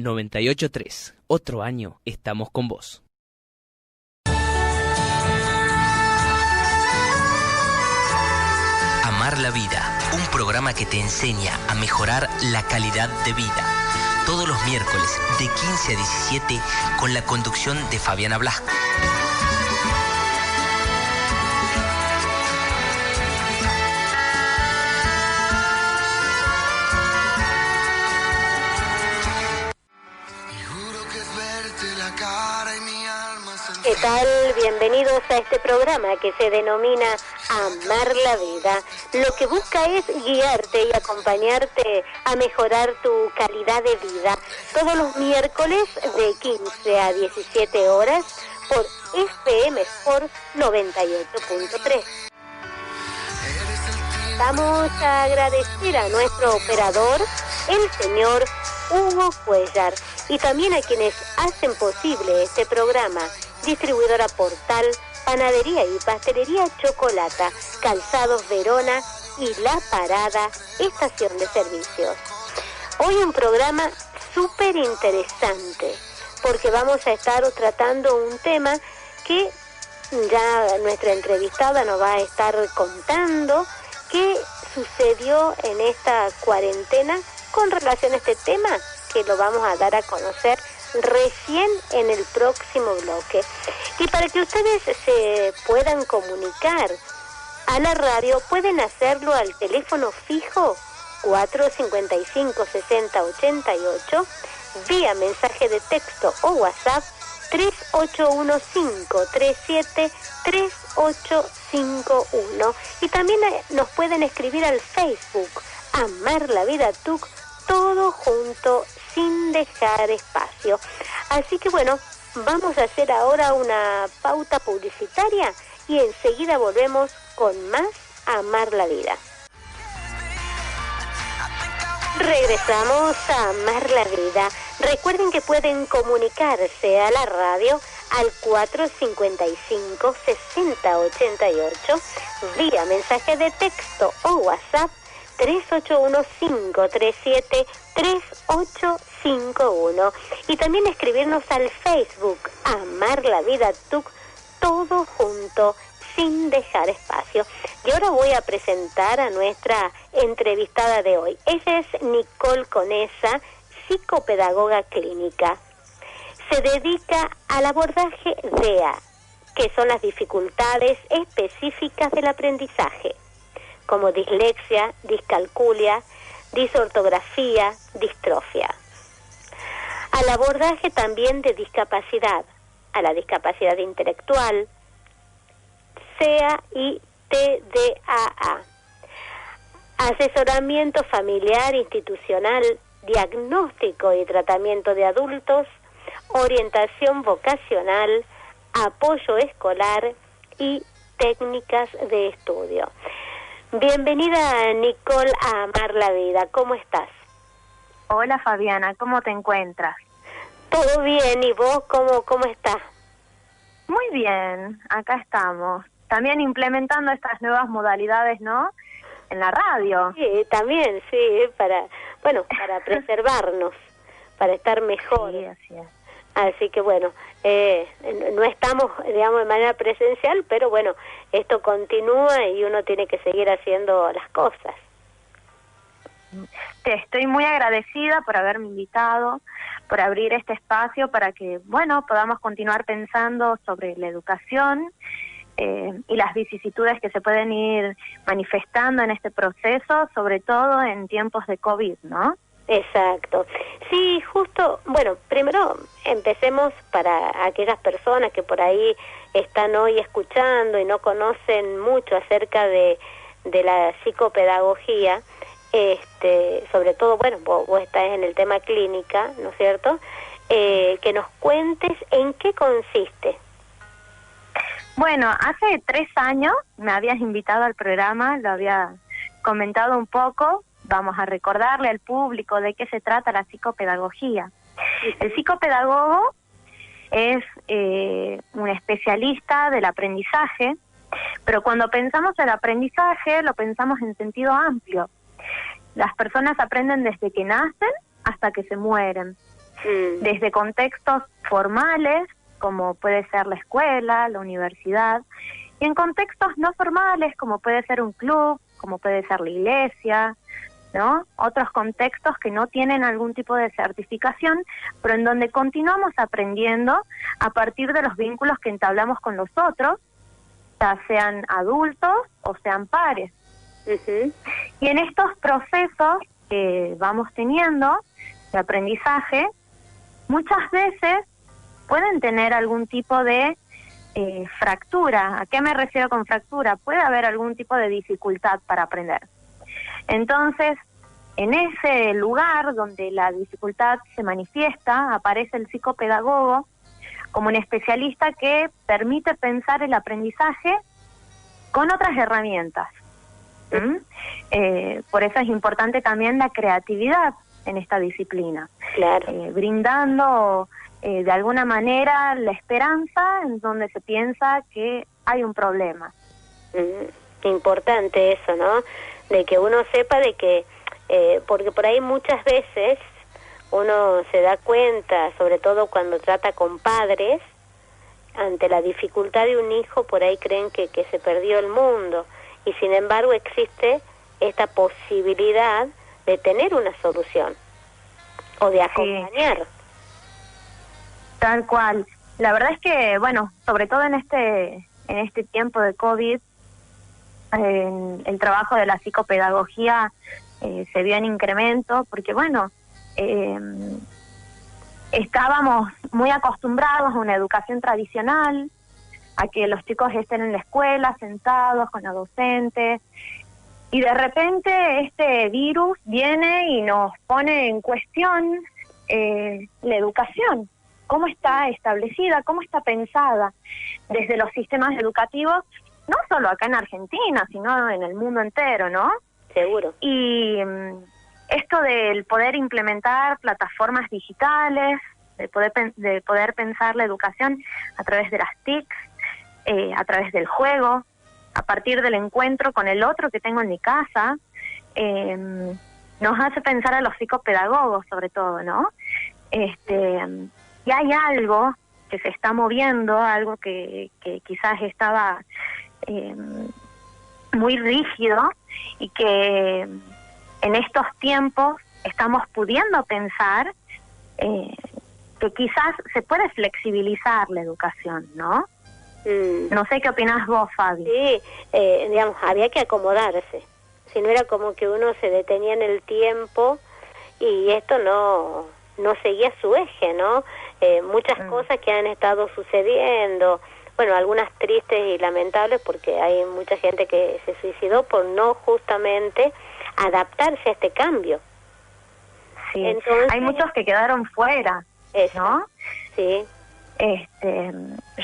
98.3. Otro año estamos con vos. Amar la vida, un programa que te enseña a mejorar la calidad de vida. Todos los miércoles de 15 a 17 con la conducción de Fabiana Blasco. ¿Qué tal? Bienvenidos a este programa que se denomina Amar la Vida. Lo que busca es guiarte y acompañarte a mejorar tu calidad de vida. Todos los miércoles de 15 a 17 horas por FM Sport 98.3. Vamos a agradecer a nuestro operador, el señor Hugo Cuellar, y también a quienes hacen posible este programa: Distribuidora Portal, Panadería y Pastelería Chocolata, Calzados Verona y La Parada, Estación de Servicios. Hoy un programa súper interesante, porque vamos a estar tratando un tema que ya nuestra entrevistada nos va a estar contando qué sucedió en esta cuarentena con relación a este tema, que lo vamos a dar a conocer recién en el próximo bloque. Y para que ustedes se puedan comunicar a la radio, pueden hacerlo al teléfono fijo 455-6088, vía mensaje de texto o WhatsApp 3815-373851. Y también nos pueden escribir al Facebook Amar la Vida TUC, todo junto, sin dejar espacio. Así que bueno, vamos a hacer ahora una pauta publicitaria y enseguida volvemos con más Amar la Vida. Regresamos a Amar la Vida. Recuerden que pueden comunicarse a la radio al 455-6088 vía mensaje de texto o WhatsApp 3815-373851, y también escribirnos al Facebook Amar la Vida TUC, todo junto, sin dejar espacio. Y ahora voy a presentar a nuestra entrevistada de hoy. Ella es Nicole Conesa, psicopedagoga clínica. Se dedica al abordaje DEA, que son las dificultades específicas del aprendizaje, como dislexia, discalculia, disortografía, distrofia. Al abordaje también de discapacidad, a la discapacidad intelectual, CEA y TDAA. Asesoramiento familiar, institucional, diagnóstico y tratamiento de adultos, orientación vocacional, apoyo escolar y técnicas de estudio. Bienvenida, Nicole, a Amar la Vida. ¿Cómo estás? Hola, Fabiana. ¿Cómo te encuentras? Todo bien. ¿Y vos cómo estás? Muy bien. Acá estamos. También implementando estas nuevas modalidades, ¿no? En la radio. Sí, también, sí, para preservarnos, para estar mejor. Sí, así es. Así que bueno, no estamos, digamos, de manera presencial, pero bueno, esto continúa y uno tiene que seguir haciendo las cosas. Te estoy muy agradecida por haberme invitado, por abrir este espacio para que, bueno, podamos continuar pensando sobre la educación y las vicisitudes que se pueden ir manifestando en este proceso, sobre todo en tiempos de COVID, ¿no? Exacto. Sí, justo, bueno, primero empecemos para aquellas personas que por ahí están hoy escuchando y no conocen mucho acerca de la psicopedagogía, sobre todo, bueno, vos estás en el tema clínica, ¿no es cierto? Que nos cuentes en qué consiste. Bueno, hace 3 años me habías invitado al programa, lo había comentado un poco. Vamos a recordarle al público de qué se trata la psicopedagogía. El psicopedagogo es un especialista del aprendizaje, pero cuando pensamos el aprendizaje lo pensamos en sentido amplio. Las personas aprenden desde que nacen hasta que se mueren. Desde contextos formales, como puede ser la escuela, la universidad, y en contextos no formales, como puede ser un club, como puede ser la iglesia, ¿no? Otros contextos que no tienen algún tipo de certificación, pero en donde continuamos aprendiendo a partir de los vínculos que entablamos con los otros, ya sean adultos o sean pares. Y en estos procesos que vamos teniendo de aprendizaje, muchas veces pueden tener algún tipo de fractura. ¿A qué me refiero con fractura? Puede haber algún tipo de dificultad para aprender. Entonces, en ese lugar donde la dificultad se manifiesta, aparece el psicopedagogo como un especialista que permite pensar el aprendizaje con otras herramientas. Por eso es importante también la creatividad en esta disciplina. Claro. Brindando de alguna manera la esperanza en donde se piensa que hay un problema. Importante eso, ¿no? De que uno sepa de que, porque por ahí muchas veces uno se da cuenta, sobre todo cuando trata con padres, ante la dificultad de un hijo, por ahí creen que se perdió el mundo, y sin embargo existe esta posibilidad de tener una solución o de acompañar. Sí. Tal cual. La verdad es que, bueno, sobre todo en este tiempo de COVID, el trabajo de la psicopedagogía se vio en incremento, porque bueno, estábamos muy acostumbrados a una educación tradicional, a que los chicos estén en la escuela sentados con la docente, y de repente este virus viene y nos pone en cuestión la educación, cómo está establecida, cómo está pensada desde los sistemas educativos, no solo acá en Argentina, sino en el mundo entero, ¿no? Seguro. Y esto del poder implementar plataformas digitales, de poder pensar la educación a través de las TICs, a través del juego, a partir del encuentro con el otro que tengo en mi casa, nos hace pensar a los psicopedagogos sobre todo, ¿no? Y hay algo que se está moviendo, algo que quizás estaba muy rígido y que en estos tiempos estamos pudiendo pensar que quizás se puede flexibilizar la educación, ¿no? No sé qué opinás vos, Fabi. Sí, digamos, había que acomodarse. Si no era como que uno se detenía en el tiempo y esto no seguía su eje, ¿no? Muchas cosas que han estado sucediendo, bueno, algunas tristes y lamentables porque hay mucha gente que se suicidó por no justamente adaptarse a este cambio. Sí, entonces, hay muchos que quedaron fuera, ¿no? Sí.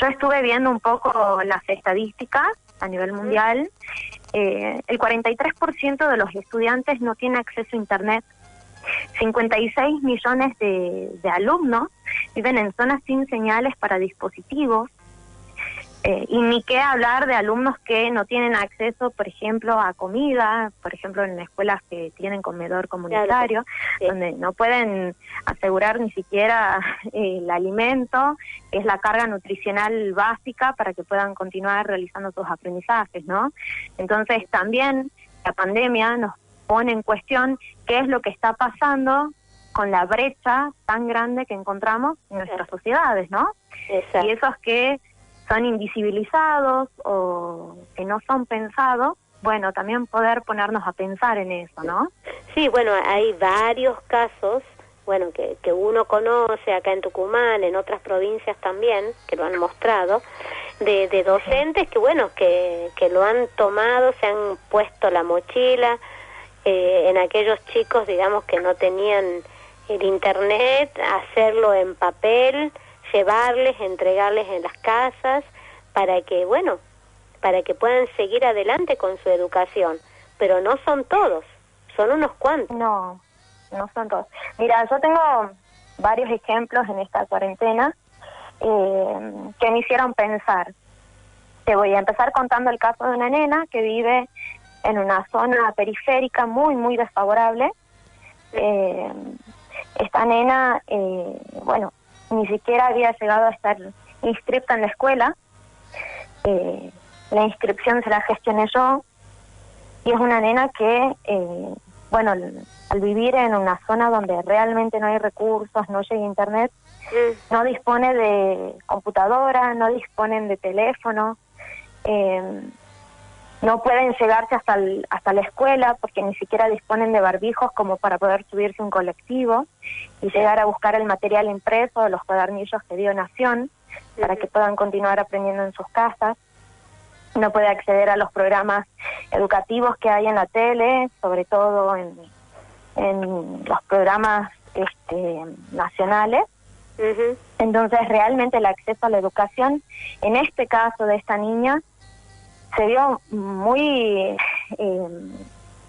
Yo estuve viendo un poco las estadísticas a nivel mundial. El 43% de los estudiantes no tiene acceso a Internet. 56 millones de alumnos viven en zonas sin señales para dispositivos. Y ni qué hablar de alumnos que no tienen acceso, por ejemplo, a comida, por ejemplo, en escuelas que tienen comedor comunitario, claro, donde no pueden asegurar ni siquiera el alimento, que es la carga nutricional básica para que puedan continuar realizando sus aprendizajes, ¿no? Entonces, también la pandemia nos pone en cuestión qué es lo que está pasando con la brecha tan grande que encontramos en nuestras sociedades, ¿no? Exacto. Y esos que son invisibilizados o que no son pensados, bueno, también poder ponernos a pensar en eso, ¿no? Sí, bueno, hay varios casos, bueno, que uno conoce acá en Tucumán, en otras provincias también, que lo han mostrado, de docentes que, bueno, que lo han tomado, se han puesto la mochila en aquellos chicos, digamos, que no tenían el internet, hacerlo en papel, llevarles, entregarles en las casas, para que, bueno, para que puedan seguir adelante con su educación. Pero no son todos, son unos cuantos. No son todos. Mira, yo tengo varios ejemplos en esta cuarentena que me hicieron pensar. Te voy a empezar contando el caso de una nena que vive en una zona periférica muy, muy desfavorable, esta nena, bueno, ni siquiera había llegado a estar inscripta en la escuela. La inscripción se la gestioné yo, y es una nena que, bueno, al vivir en una zona donde realmente no hay recursos, no llega internet, no dispone de computadora, no disponen de teléfono, no pueden llegarse hasta la escuela porque ni siquiera disponen de barbijos como para poder subirse a un colectivo y llegar a buscar el material impreso de los cuadernillos que dio Nación para que puedan continuar aprendiendo en sus casas. No puede acceder a los programas educativos que hay en la tele, sobre todo en los programas nacionales. Entonces realmente el acceso a la educación en este caso de esta niña se vio muy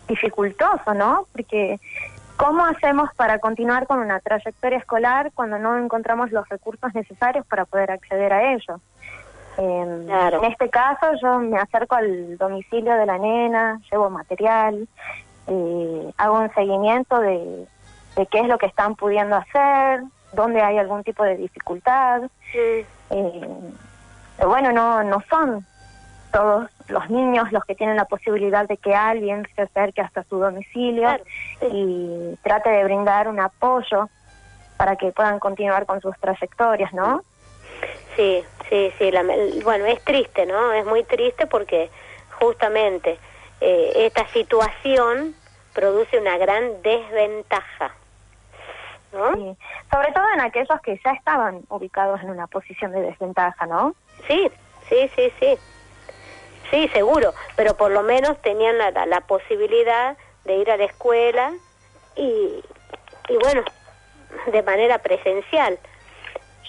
dificultoso, ¿no? Porque ¿cómo hacemos para continuar con una trayectoria escolar cuando no encontramos los recursos necesarios para poder acceder a ello? Claro. En este caso yo me acerco al domicilio de la nena, llevo material, hago un seguimiento de qué es lo que están pudiendo hacer, dónde hay algún tipo de dificultad. Pero bueno, no son todos los niños los que tienen la posibilidad de que alguien se acerque hasta su domicilio, claro, y trate de brindar un apoyo para que puedan continuar con sus trayectorias, ¿no? Sí. Bueno, es triste, ¿no? Es muy triste porque justamente esta situación produce una gran desventaja, ¿no? Sí. Sobre todo en aquellos que ya estaban ubicados en una posición de desventaja, ¿no? Sí, seguro, pero por lo menos tenían la posibilidad de ir a la escuela y bueno, de manera presencial.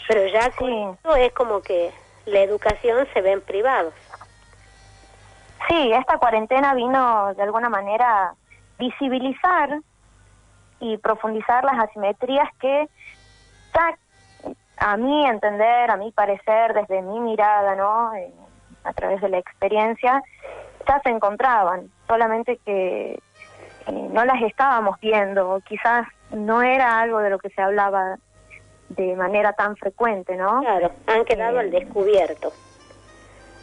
Pero ya con esto es como que la educación se ve en privados. Sí, esta cuarentena vino de alguna manera visibilizar y profundizar las asimetrías que ya, a mi entender, a mi parecer, desde mi mirada, ¿no? A través de la experiencia, ya se encontraban, solamente que no las estábamos viendo, quizás no era algo de lo que se hablaba de manera tan frecuente, ¿no? Claro, han quedado al descubierto.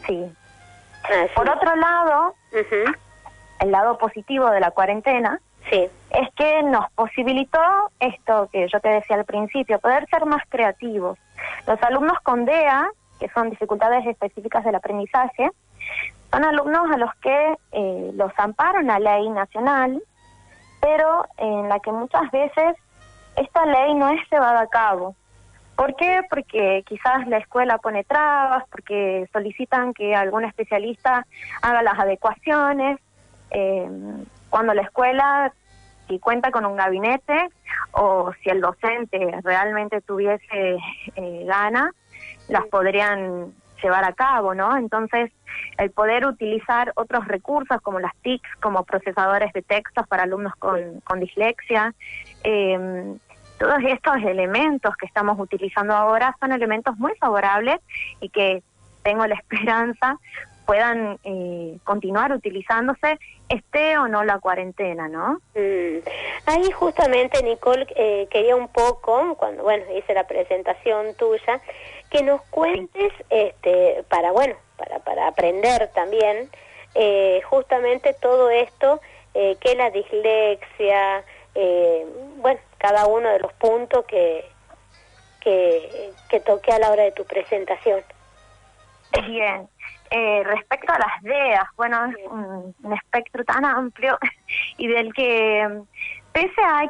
Sí. Por otro lado, el lado positivo de la cuarentena es que nos posibilitó esto que yo te decía al principio, poder ser más creativos. Los alumnos con DEA, que son dificultades específicas del aprendizaje, son alumnos a los que los ampara una ley nacional, pero en la que muchas veces esta ley no es llevada a cabo. ¿Por qué? Porque quizás la escuela pone trabas, porque solicitan que algún especialista haga las adecuaciones, cuando la escuela, si cuenta con un gabinete o si el docente realmente tuviese ganas, las podrían llevar a cabo, ¿no? Entonces, el poder utilizar otros recursos como las TICs, como procesadores de textos para alumnos con dislexia, todos estos elementos que estamos utilizando ahora son elementos muy favorables y que tengo la esperanza puedan continuar utilizándose, esté o no la cuarentena, ¿no? Ahí justamente, Nicole, quería un poco, cuando hice la presentación tuya, que nos cuentes, para aprender también, justamente todo esto, que es la dislexia, cada uno de los puntos que toqué a la hora de tu presentación. Bien. Respecto a las DEAs, es un espectro tan amplio y del que, pese a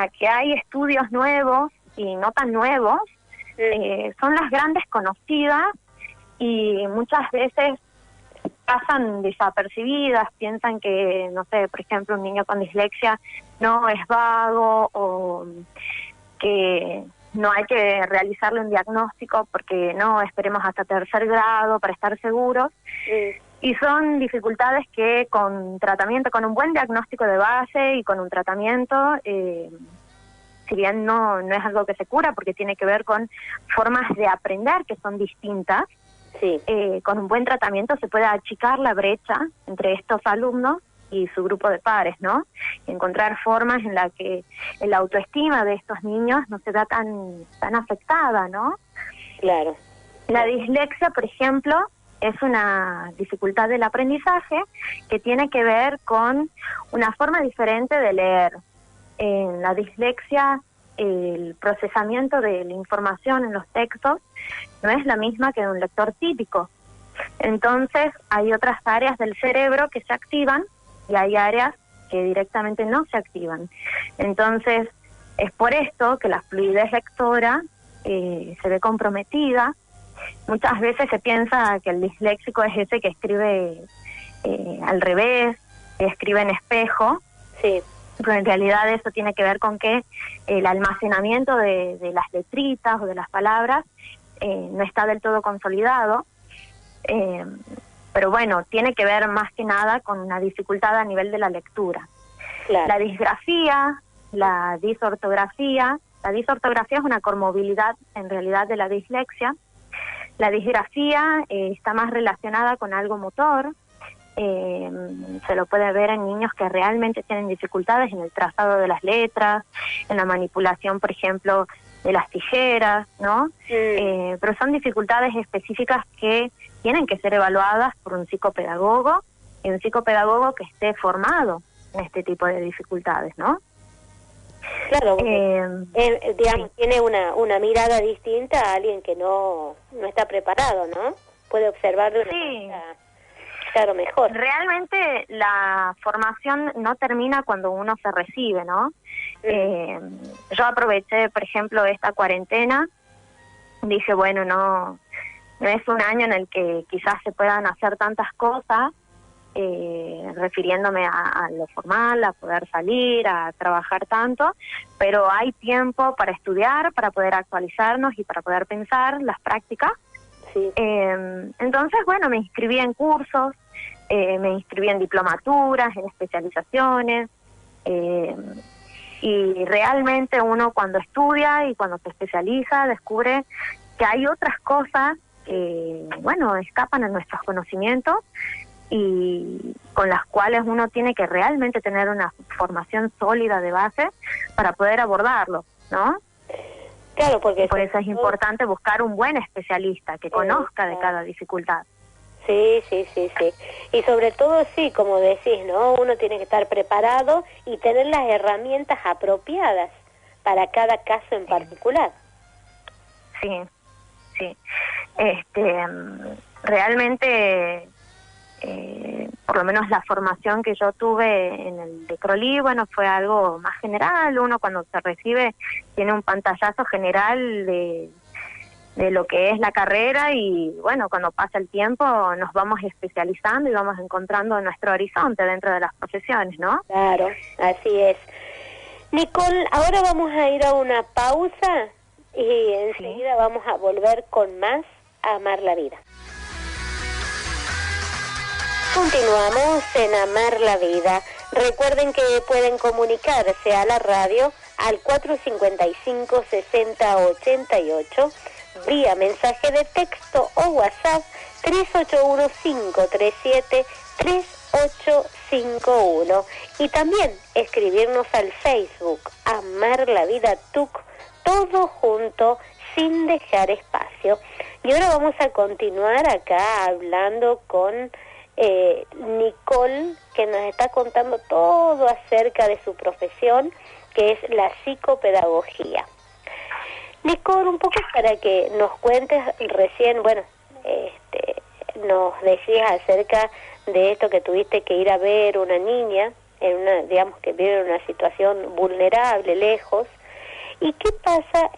que hay estudios nuevos y no tan nuevos, son las grandes conocidas y muchas veces pasan desapercibidas, piensan que, no sé, por ejemplo, un niño con dislexia no es vago o que no hay que realizarle un diagnóstico porque no, esperemos hasta tercer grado para estar seguros. Y son dificultades que con tratamiento, con un buen diagnóstico de base y con un tratamiento, si bien no es algo que se cura porque tiene que ver con formas de aprender que son distintas, con un buen tratamiento se puede achicar la brecha entre estos alumnos y su grupo de pares, ¿no? Y encontrar formas en la que la autoestima de estos niños no se da tan afectada, ¿no? Claro. La dislexia, por ejemplo, es una dificultad del aprendizaje que tiene que ver con una forma diferente de leer. En la dislexia, el procesamiento de la información en los textos no es la misma que de un lector típico. Entonces, hay otras áreas del cerebro que se activan y hay áreas que directamente no se activan. Entonces, es por esto que la fluidez lectora se ve comprometida. Muchas veces se piensa que el disléxico es ese que escribe al revés, que escribe en espejo. Sí. Pero en realidad eso tiene que ver con que el almacenamiento de las letritas o de las palabras no está del todo consolidado. Pero bueno, tiene que ver más que nada con una dificultad a nivel de la lectura. Claro. La disgrafía, la disortografía es una comorbilidad en realidad de la dislexia. La disgrafía está más relacionada con algo motor. Se lo puede ver en niños que realmente tienen dificultades en el trazado de las letras, en la manipulación, por ejemplo, de las tijeras, ¿no? Pero son dificultades específicas que tienen que ser evaluadas por un psicopedagogo, y un psicopedagogo que esté formado en este tipo de dificultades, ¿no? Claro, digamos, tiene una mirada distinta a alguien que no está preparado, ¿no? Puede observar de una manera, claro, mejor. Realmente la formación no termina cuando uno se recibe, ¿no? Yo aproveché, por ejemplo, esta cuarentena, dije, bueno, no es un año en el que quizás se puedan hacer tantas cosas, refiriéndome a lo formal, a poder salir, a trabajar tanto, pero hay tiempo para estudiar, para poder actualizarnos y para poder pensar las prácticas. Sí. Entonces, bueno, me inscribí en cursos, me inscribí en diplomaturas, en especializaciones, y realmente uno cuando estudia y cuando se especializa descubre que hay otras cosas que, bueno, escapan a nuestros conocimientos y con las cuales uno tiene que realmente tener una formación sólida de base para poder abordarlo, ¿no? Claro, porque por eso es importante buscar un buen especialista que conozca de cada dificultad. Sí. Y sobre todo, sí, como decís, ¿no? Uno tiene que estar preparado y tener las herramientas apropiadas para cada caso en particular. Sí. Realmente, por lo menos la formación que yo tuve en el de Crolí, bueno, fue algo más general. Uno cuando se recibe tiene un pantallazo general de lo que es la carrera y, bueno, cuando pasa el tiempo nos vamos especializando y vamos encontrando nuestro horizonte dentro de las profesiones, ¿no? Claro, así es. Nicole, ahora vamos a ir a una pausa y enseguida vamos a volver con más Amar la Vida. Continuamos en Amar la Vida. Recuerden que pueden comunicarse a la radio al 455-6088, vía mensaje de texto o WhatsApp 381-537-3851. Y también escribirnos al Facebook Amar la Vida TUC, todo junto, sin dejar espacio. Y ahora vamos a continuar acá hablando con Nicole, que nos está contando todo acerca de su profesión, que es la psicopedagogía. Nicole, un poco para que nos cuentes recién, bueno, nos decías acerca de esto que tuviste que ir a ver una niña, digamos que vive en una situación vulnerable, lejos. ¿Y qué pasa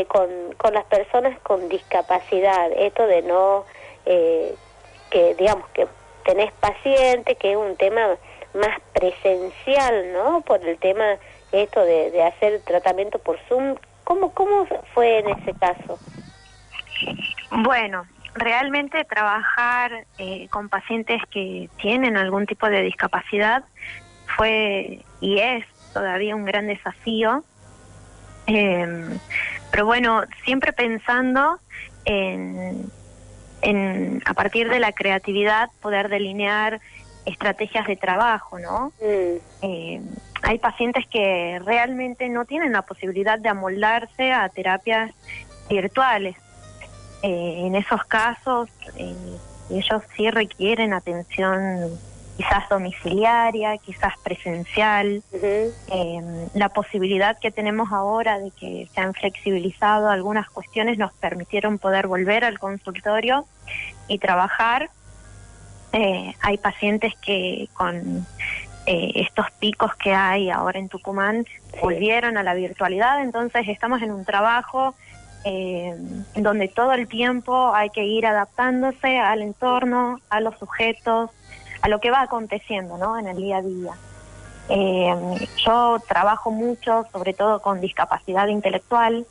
con las personas con discapacidad? Esto de no, que digamos que tenés pacientes, que es un tema más presencial, ¿no? Por el tema esto de hacer tratamiento por Zoom. ¿Cómo fue en ese caso? Bueno, realmente trabajar con pacientes que tienen algún tipo de discapacidad fue y es todavía un gran desafío. Pero bueno, siempre pensando en a partir de la creatividad poder delinear estrategias de trabajo, ¿no? Hay pacientes que realmente no tienen la posibilidad de amoldarse a terapias virtuales. En esos casos, ellos sí requieren atención quizás domiciliaria, quizás presencial. La posibilidad que tenemos ahora de que se han flexibilizado algunas cuestiones nos permitieron poder volver al consultorio y trabajar. Hay pacientes que con estos picos que hay ahora en Tucumán volvieron a la virtualidad, entonces estamos en un trabajo donde todo el tiempo hay que ir adaptándose al entorno, a los sujetos, a lo que va aconteciendo, ¿no?, en el día a día. Yo trabajo mucho, sobre todo con discapacidad intelectual,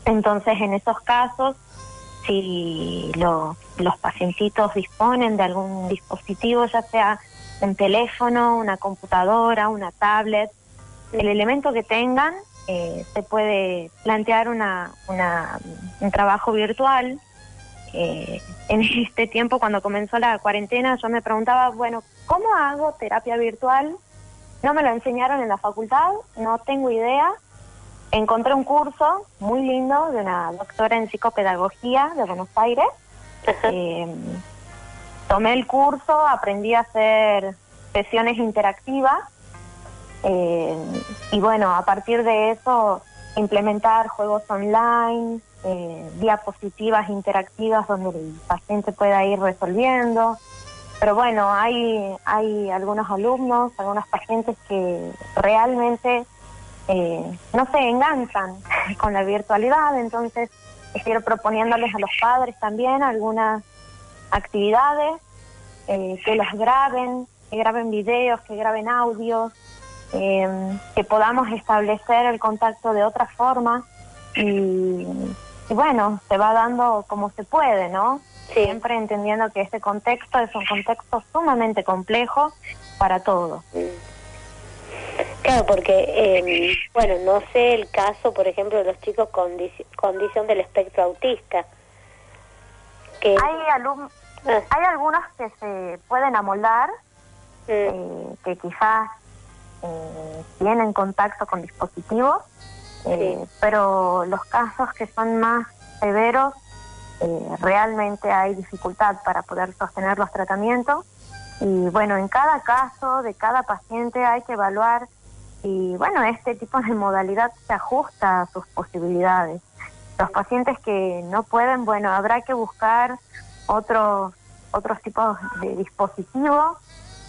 entonces en esos casos, si los pacientitos disponen de algún dispositivo, ya sea un teléfono, una computadora, una tablet, el elemento que tengan, se puede plantear un trabajo virtual. En este tiempo, cuando comenzó la cuarentena, yo me preguntaba, bueno, ¿cómo hago terapia virtual? No me lo enseñaron en la facultad, no tengo idea. Encontré un curso muy lindo de una doctora en psicopedagogía de Buenos Aires. Tomé el curso, aprendí a hacer sesiones interactivas y bueno, a partir de eso implementar juegos online, diapositivas interactivas donde el paciente pueda ir resolviendo. Pero bueno, hay algunos alumnos, algunos pacientes que realmente no se enganchan con la virtualidad, entonces estoy proponiéndoles a los padres también algunas actividades, que los graben, que graben videos, que graben audios, que podamos establecer el contacto de otra forma y bueno, se va dando como se puede, ¿no? Sí. Siempre entendiendo que este contexto es un contexto sumamente complejo para todos. Claro, porque, bueno, no sé el caso, por ejemplo, de los chicos con condición del espectro autista. Que hay algunos que se pueden amoldar, que quizás tienen contacto con dispositivos, pero los casos que son más severos, realmente hay dificultad para poder sostener los tratamientos. Y bueno, en cada caso de cada paciente hay que evaluar y bueno, este tipo de modalidad se ajusta a sus posibilidades. Los pacientes que no pueden, bueno, habrá que buscar otros tipos de dispositivos,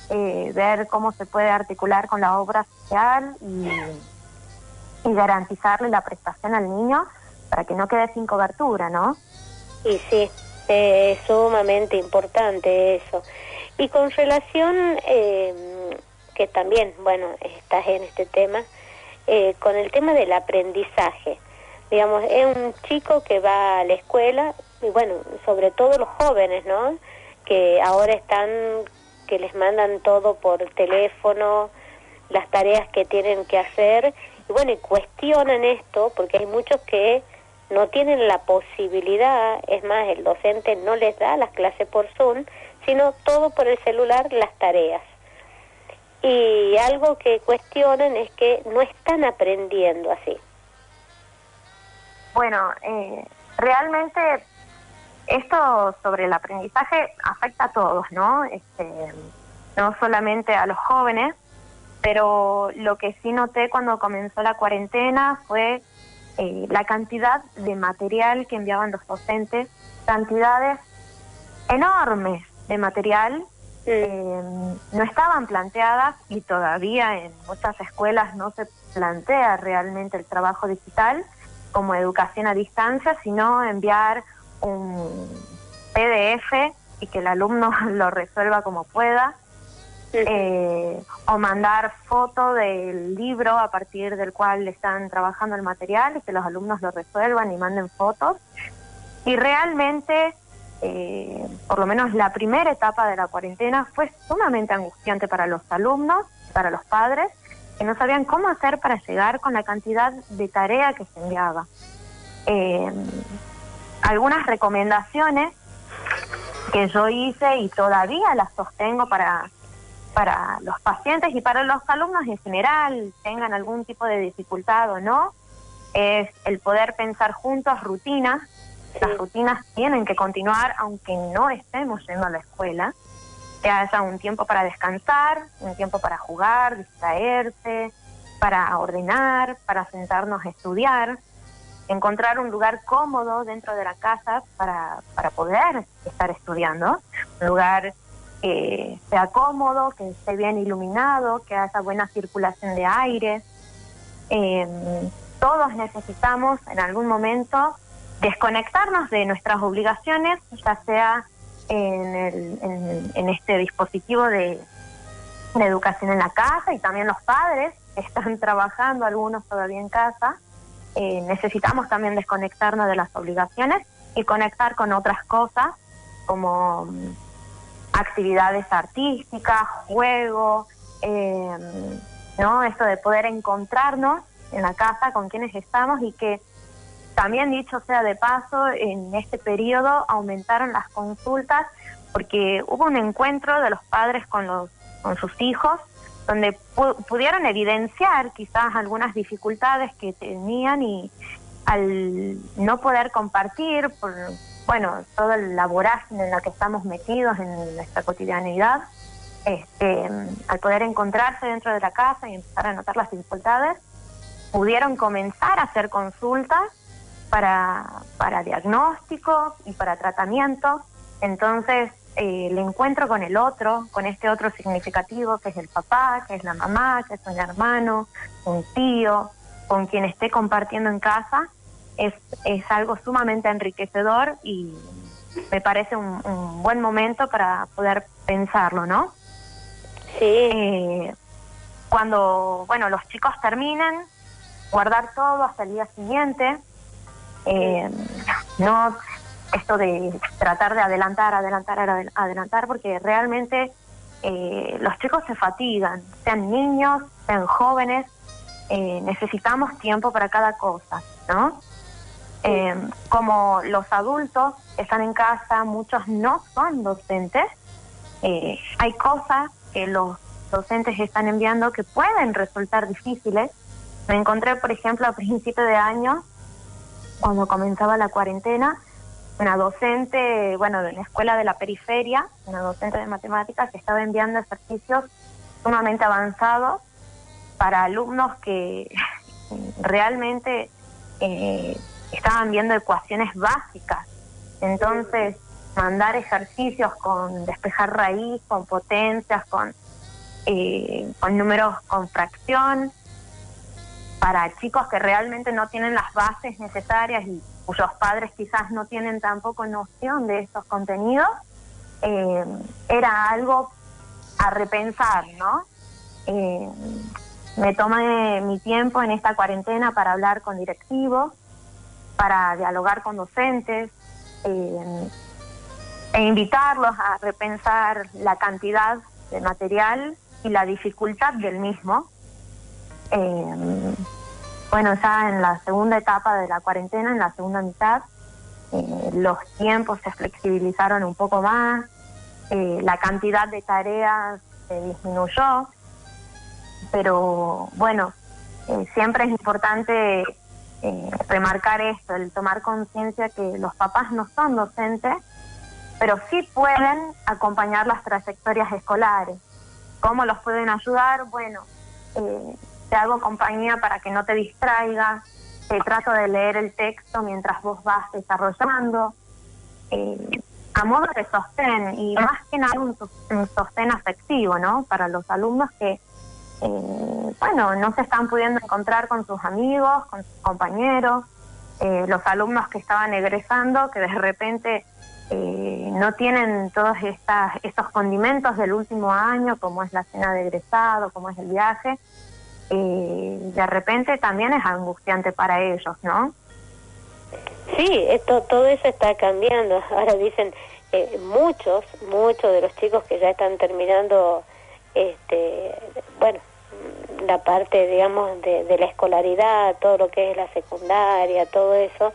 ver cómo se puede articular con la obra social y garantizarle la prestación al niño para que no quede sin cobertura, ¿no? Y sí, es sumamente importante eso. Y con relación, que también, bueno, estás en este tema, con el tema del aprendizaje. Digamos, es un chico que va a la escuela, y bueno, sobre todo los jóvenes, ¿no?, que ahora que les mandan todo por teléfono, las tareas que tienen que hacer, y bueno, y cuestionan esto, porque hay muchos que no tienen la posibilidad, es más, el docente no les da las clases por Zoom, sino todo por el celular, las tareas. Y algo que cuestionan es que no están aprendiendo así. Bueno, realmente esto sobre el aprendizaje afecta a todos, ¿no? No solamente a los jóvenes, pero lo que sí noté cuando comenzó la cuarentena fue la cantidad de material que enviaban los docentes, cantidades enormes de material, no estaban planteadas y todavía en muchas escuelas no se plantea realmente el trabajo digital como educación a distancia, sino enviar un PDF y que el alumno lo resuelva como pueda, o mandar foto del libro a partir del cual están trabajando el material y que los alumnos lo resuelvan y manden fotos. Y realmente, por lo menos la primera etapa de la cuarentena fue sumamente angustiante para los alumnos, para los padres, que no sabían cómo hacer para llegar con la cantidad de tarea que se enviaba. Algunas recomendaciones que yo hice y todavía las sostengo para para los pacientes y para los alumnos en general, tengan algún tipo de dificultad o no, es el poder pensar juntos rutinas. Las rutinas tienen que continuar aunque no estemos yendo a la escuela, que haya un tiempo para descansar, un tiempo para jugar, distraerse, para ordenar, para sentarnos a estudiar, encontrar un lugar cómodo dentro de la casa para poder estar estudiando, un lugar que sea cómodo, que esté bien iluminado, que haya buena circulación de aire. Todos necesitamos en algún momento desconectarnos de nuestras obligaciones, ya sea en este dispositivo de educación en la casa, y también los padres que están trabajando, algunos todavía en casa. Necesitamos también desconectarnos de las obligaciones y conectar con otras cosas como actividades artísticas, juego, ¿no? Esto de poder encontrarnos en la casa con quienes estamos, y que también, dicho sea de paso, en este periodo aumentaron las consultas porque hubo un encuentro de los padres con sus hijos, donde pudieron evidenciar quizás algunas dificultades que tenían, y al no poder compartir por toda la vorágine en la que estamos metidos en nuestra cotidianidad, al poder encontrarse dentro de la casa y empezar a notar las dificultades, pudieron comenzar a hacer consultas para diagnóstico y para tratamiento. Entonces, el encuentro con el otro, con este otro significativo que es el papá, que es la mamá, que es un hermano, un tío, con quien esté compartiendo en casa, es algo sumamente enriquecedor, y me parece un buen momento para poder pensarlo, ¿no? Sí. Cuando, los chicos terminen, guardar todo hasta el día siguiente, no esto de tratar de adelantar, porque realmente los chicos se fatigan, sean niños, sean jóvenes, necesitamos tiempo para cada cosa, ¿no? Como los adultos están en casa, muchos no son docentes, hay cosas que los docentes están enviando que pueden resultar difíciles. Me encontré, por ejemplo, a principio de año, cuando comenzaba la cuarentena, una docente, de una escuela de la periferia, una docente de matemáticas, que estaba enviando ejercicios sumamente avanzados para alumnos que realmente estaban viendo ecuaciones básicas. Entonces, mandar ejercicios con despejar raíz, con potencias, con números con fracción, para chicos que realmente no tienen las bases necesarias y cuyos padres quizás no tienen tampoco noción de estos contenidos, era algo a repensar, ¿no? Me tomé mi tiempo en esta cuarentena para hablar con directivos, para dialogar con docentes, e invitarlos a repensar la cantidad de material y la dificultad del mismo. Ya en la segunda etapa de la cuarentena, en la segunda mitad, los tiempos se flexibilizaron un poco más, la cantidad de tareas se disminuyó, pero siempre es importante remarcar esto, el tomar conciencia que los papás no son docentes, pero sí pueden acompañar las trayectorias escolares. ¿Cómo los pueden ayudar? Te hago compañía para que no te distraigas, te trato de leer el texto mientras vos vas desarrollando, a modo de sostén, y más que nada un sostén afectivo, ¿no? Para los alumnos que, no se están pudiendo encontrar con sus amigos, con sus compañeros, los alumnos que estaban egresando, que de repente no tienen todos estos condimentos del último año, como es la cena de egresado, como es el viaje. De repente también es angustiante para ellos, ¿no? Sí, todo eso está cambiando. Ahora dicen muchos de los chicos que ya están terminando, la parte, digamos, de la escolaridad, todo lo que es la secundaria, todo eso,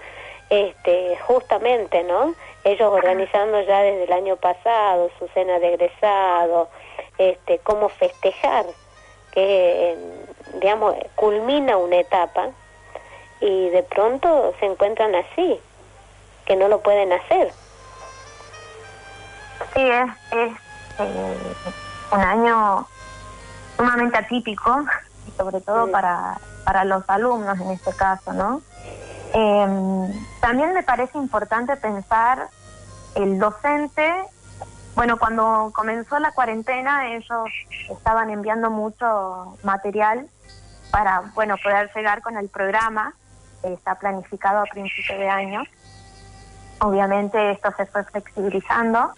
justamente, ¿no? Ellos organizando ya desde el año pasado su cena de egresado, cómo festejar, que, digamos, culmina una etapa y de pronto se encuentran así, que no lo pueden hacer. Sí, es un año sumamente atípico, sobre todo para los alumnos en este caso, ¿no? También me parece importante pensar el docente. Bueno, cuando comenzó la cuarentena, ellos estaban enviando mucho material para, bueno, poder llegar con el programa. Está planificado a principio de año. Obviamente esto se fue flexibilizando.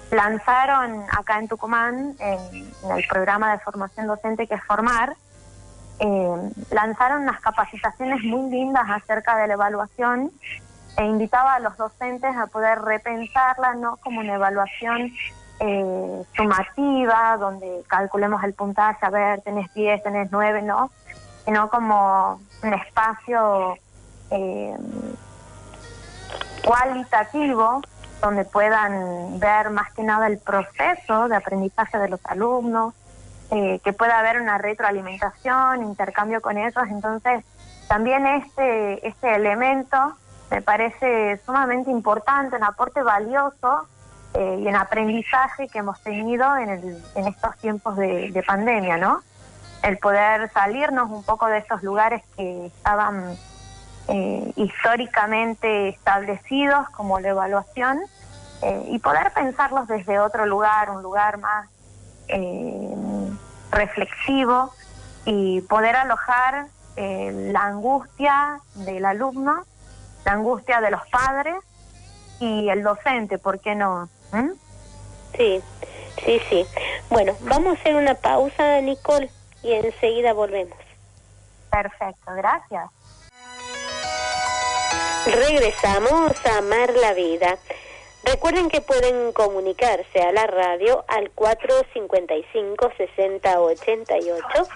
Lanzaron acá en Tucumán, en el programa de formación docente que es Formar, lanzaron unas capacitaciones muy lindas acerca de la evaluación e invitaba a los docentes a poder repensarla, no como una evaluación sumativa, donde calculemos el puntaje, a ver, tenés 10, tenés 9, no, sino como un espacio cualitativo, donde puedan ver más que nada el proceso de aprendizaje de los alumnos, que pueda haber una retroalimentación, intercambio con ellos. Entonces, también este elemento me parece sumamente importante, un aporte valioso y un aprendizaje que hemos tenido en estos tiempos de pandemia, ¿no? El poder salirnos un poco de esos lugares que estaban históricamente establecidos como la evaluación, y poder pensarlos desde otro lugar, un lugar más reflexivo, y poder alojar la angustia del alumno, la angustia de los padres y el docente, ¿por qué no? Sí. Bueno, vamos a hacer una pausa, Nicole, y enseguida volvemos. Perfecto, gracias. Regresamos a Amar la Vida. Recuerden que pueden comunicarse a la radio al 455-6088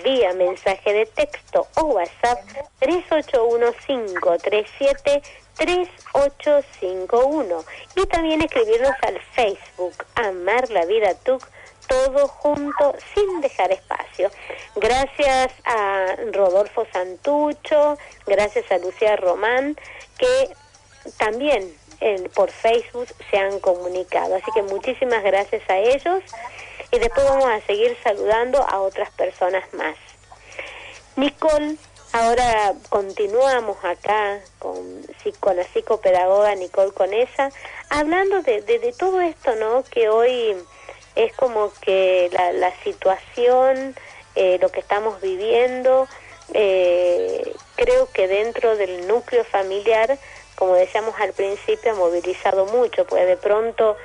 vía mensaje de texto o WhatsApp 381-537-3851, y también escribirnos al Facebook Amar la Vida TUC, todo junto sin dejar espacio. Gracias a Rodolfo Santucho, gracias a Lucía Román, que también por Facebook se han comunicado, así que muchísimas gracias a ellos, y después vamos a seguir saludando a otras personas más. Nicole, ahora continuamos acá con la psicopedagoga Nicole Conesa, hablando de todo esto, ¿no? Que hoy es como que la situación, lo que estamos viviendo, creo que dentro del núcleo familiar, como decíamos al principio, ha movilizado mucho, pues de pronto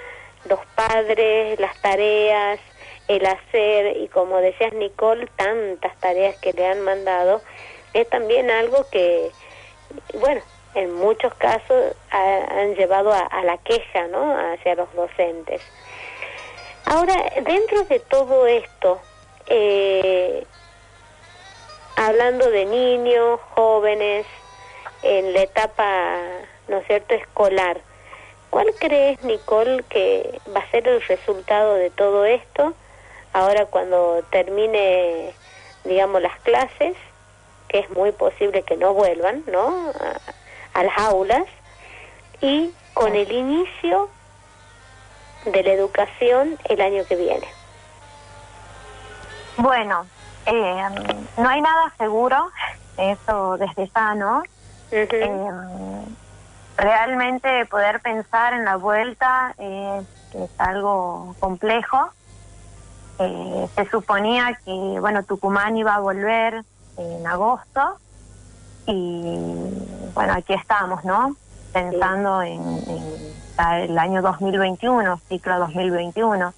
los padres, las tareas, el hacer, y como decías, Nicole, tantas tareas que le han mandado, es también algo que, bueno, en muchos casos han llevado a la queja, ¿no?, hacia los docentes. Ahora, dentro de todo esto, hablando de niños, jóvenes, en la etapa, ¿no es cierto?, escolar, ¿cuál crees, Nicole, que va a ser el resultado de todo esto ahora cuando termine, digamos, las clases, que es muy posible que no vuelvan, ¿no?, a las aulas, y con el inicio de la educación el año que viene? Bueno, no hay nada seguro, eso desde ya, ¿no? Realmente poder pensar en la vuelta es algo complejo. Se suponía que, bueno, Tucumán iba a volver en agosto, y bueno, aquí estamos, ¿no?, pensando en el año 2021, ciclo 2021.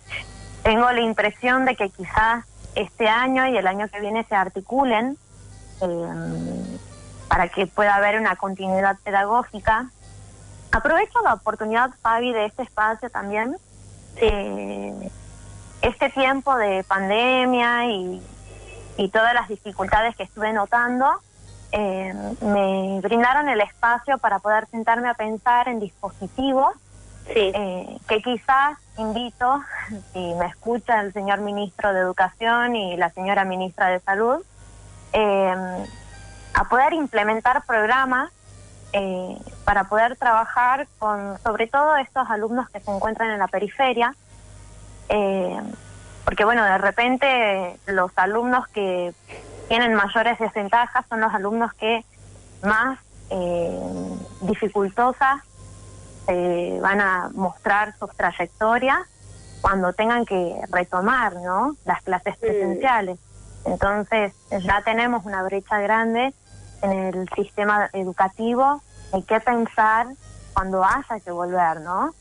Tengo la impresión de que quizás este año y el año que viene se articulen para que pueda haber una continuidad pedagógica. Aprovecho la oportunidad, Fabi, de este espacio también. Este tiempo de pandemia y todas las dificultades que estuve notando, me brindaron el espacio para poder sentarme a pensar en dispositivos Sí. Que quizás invito, si me escucha el señor ministro de Educación y la señora ministra de Salud, a poder implementar programas para poder trabajar con, sobre todo, estos alumnos que se encuentran en la periferia, porque bueno, de repente los alumnos que tienen mayores desventajas son los alumnos que más dificultosas van a mostrar sus trayectorias cuando tengan que retomar, ¿no?, las clases presenciales. Entonces ya tenemos una brecha grande en el sistema educativo. Hay que pensar cuando haya que volver, ¿no?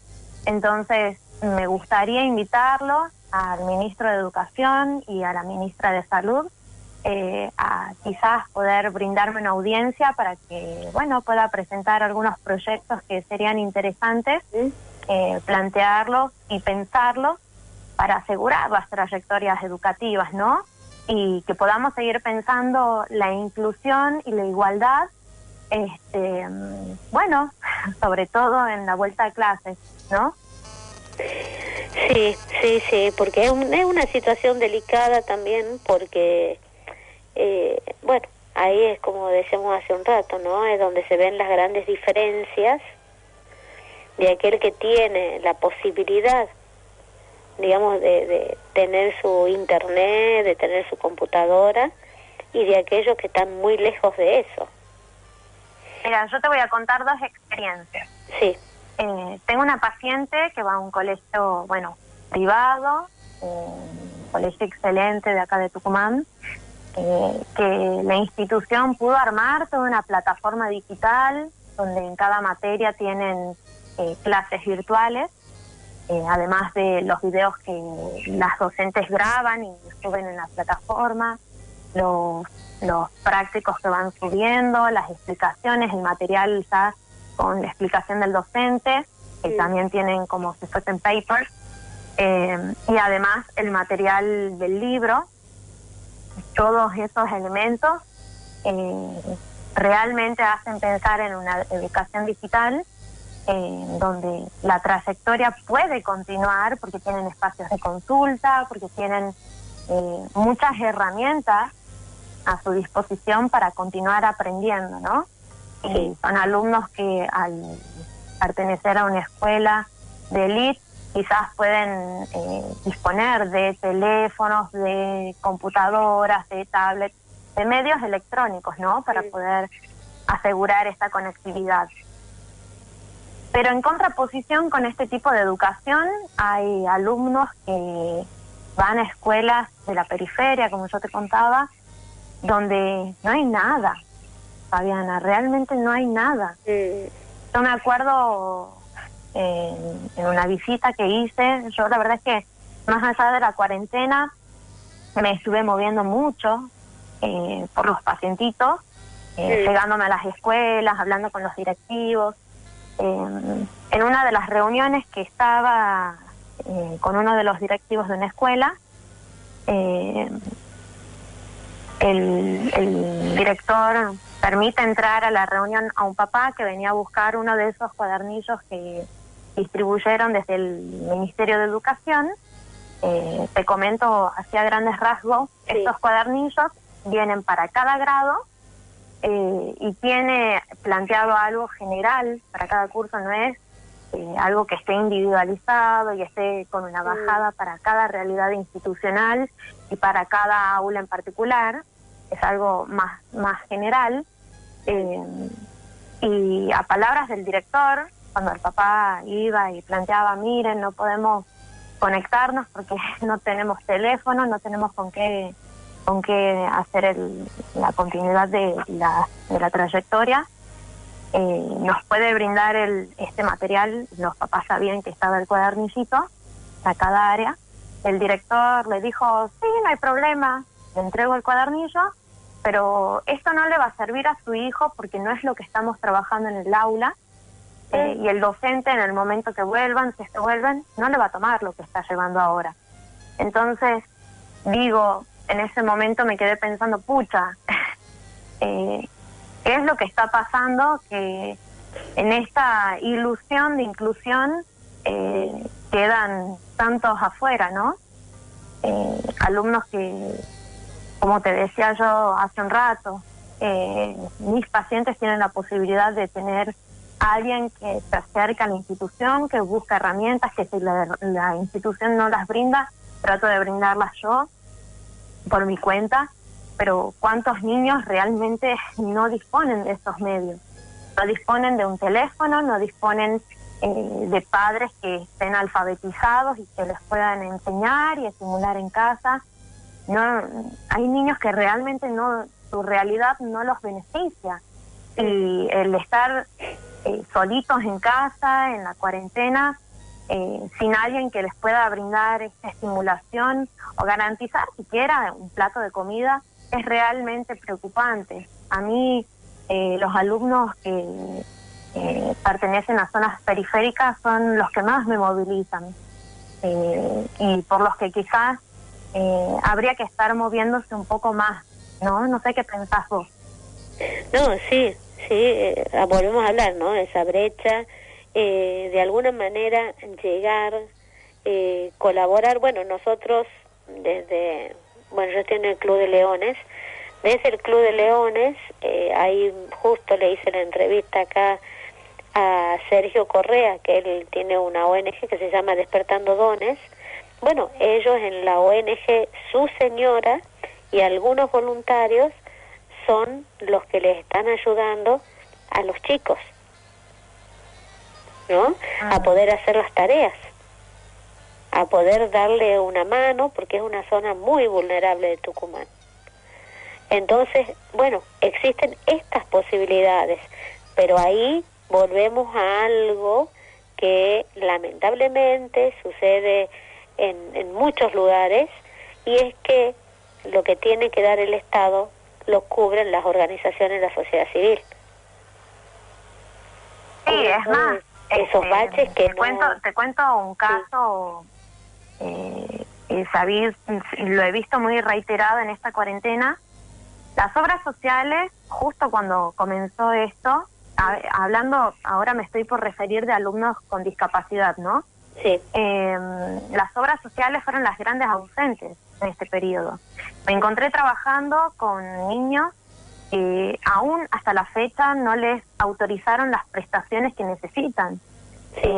Entonces me gustaría invitarlo al ministro de Educación y a la ministra de Salud a quizás poder brindarme una audiencia para que, bueno, pueda presentar algunos proyectos que serían interesantes, plantearlos y pensarlos para asegurar las trayectorias educativas, ¿no? Y que podamos seguir pensando la inclusión y la igualdad, bueno, sobre todo en la vuelta a clases, ¿no? Sí, porque es una situación delicada también, porque bueno, ahí es como decíamos hace un rato, ¿no? Es donde se ven las grandes diferencias de aquel que tiene la posibilidad, digamos, de tener su internet, de tener su computadora, y de aquellos que están muy lejos de eso. Mira, yo te voy a contar dos experiencias. Sí. Tengo una paciente que va a un colegio, bueno, privado, un colegio excelente de acá de Tucumán, que la institución pudo armar toda una plataforma digital donde en cada materia tienen clases virtuales, además de los videos que las docentes graban y suben en la plataforma, los prácticos que van subiendo, las explicaciones, el material ya con la explicación del docente, que también tienen como si fuesen papers, y además el material del libro. Todos esos elementos realmente hacen pensar en una educación digital donde la trayectoria puede continuar porque tienen espacios de consulta, porque tienen muchas herramientas a su disposición para continuar aprendiendo, ¿no? Y son alumnos que al pertenecer a una escuela de élite quizás pueden disponer de teléfonos, de computadoras, de tablets, de medios electrónicos, ¿no?, para poder asegurar esta conectividad. Pero en contraposición con este tipo de educación hay alumnos que van a escuelas de la periferia, como yo te contaba, donde no hay nada, Fabiana, realmente no hay nada. Yo me acuerdo en una visita que hice, yo la verdad es que más allá de la cuarentena me estuve moviendo mucho por los pacientitos, llegándome a las escuelas, hablando con los directivos. En una de las reuniones que estaba con uno de los directivos de una escuela, el director permite entrar a la reunión a un papá que venía a buscar uno de esos cuadernillos que distribuyeron desde el Ministerio de Educación. Te comento así a grandes rasgos, estos cuadernillos vienen para cada grado y tiene planteado algo general para cada curso, no es algo que esté individualizado y esté con una bajada para cada realidad institucional y para cada aula en particular, es algo más general. Y a palabras del director, cuando el papá iba y planteaba, miren, no podemos conectarnos porque no tenemos teléfono, no tenemos con qué hacer la continuidad de la trayectoria, nos puede brindar este material. Los papás sabían que estaba el cuadernillito a cada área. El director le dijo, sí, no hay problema, le entrego el cuadernillo, pero esto no le va a servir a su hijo porque no es lo que estamos trabajando en el aula. Y el docente, en el momento que vuelvan, si es que vuelven, no le va a tomar lo que está llevando ahora. Entonces, digo, en ese momento me quedé pensando, pucha, ¿qué es lo que está pasando? Que en esta ilusión de inclusión quedan tantos afuera, ¿no? Alumnos que, como te decía yo hace un rato, mis pacientes tienen la posibilidad de tener a alguien que se acerca a la institución, que busca herramientas, que si la institución no las brinda, trato de brindarlas yo por mi cuenta, pero ¿cuántos niños realmente no disponen de estos medios? No disponen de un teléfono, no disponen de padres que estén alfabetizados y que les puedan enseñar y estimular en casa. No, hay niños que realmente no, su realidad no los beneficia, y el estar solitos en casa, en la cuarentena, sin alguien que les pueda brindar esta estimulación o garantizar siquiera un plato de comida, es realmente preocupante. A mí, los alumnos que pertenecen a zonas periféricas son los que más me movilizan, y por los que quizás habría que estar moviéndose un poco más, ¿no? No sé qué pensás vos. No, sí, volvemos a hablar, ¿no? Esa brecha, de alguna manera llegar, colaborar. Bueno, nosotros yo estoy en el Club de Leones. Desde el Club de Leones, ahí justo le hice la entrevista acá a Sergio Correa, que él tiene una ONG que se llama Despertando Dones. Bueno, ellos en la ONG, su señora y algunos voluntarios son los que les están ayudando a los chicos, ¿no? A poder hacer las tareas, a poder darle una mano, porque es una zona muy vulnerable de Tucumán. Entonces, bueno, existen estas posibilidades, pero ahí volvemos a algo que lamentablemente sucede en muchos lugares, y es que lo que tiene que dar el Estado lo cubren las organizaciones de la sociedad civil. Sí, es más, esos baches que te cuento un caso, lo he visto muy reiterado en esta cuarentena. Las obras sociales, justo cuando comenzó esto, hablando, ahora me estoy por referir de alumnos con discapacidad, ¿no? Sí. Las obras sociales fueron las grandes ausentes en este periodo. Me encontré trabajando con niños que aún hasta la fecha no les autorizaron las prestaciones que necesitan. Sí.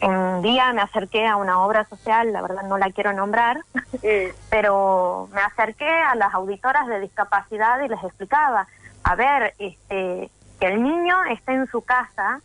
Un día me acerqué a una obra social, la verdad no la quiero nombrar, pero me acerqué a las auditoras de discapacidad y les explicaba, a ver, que el niño esté en su casa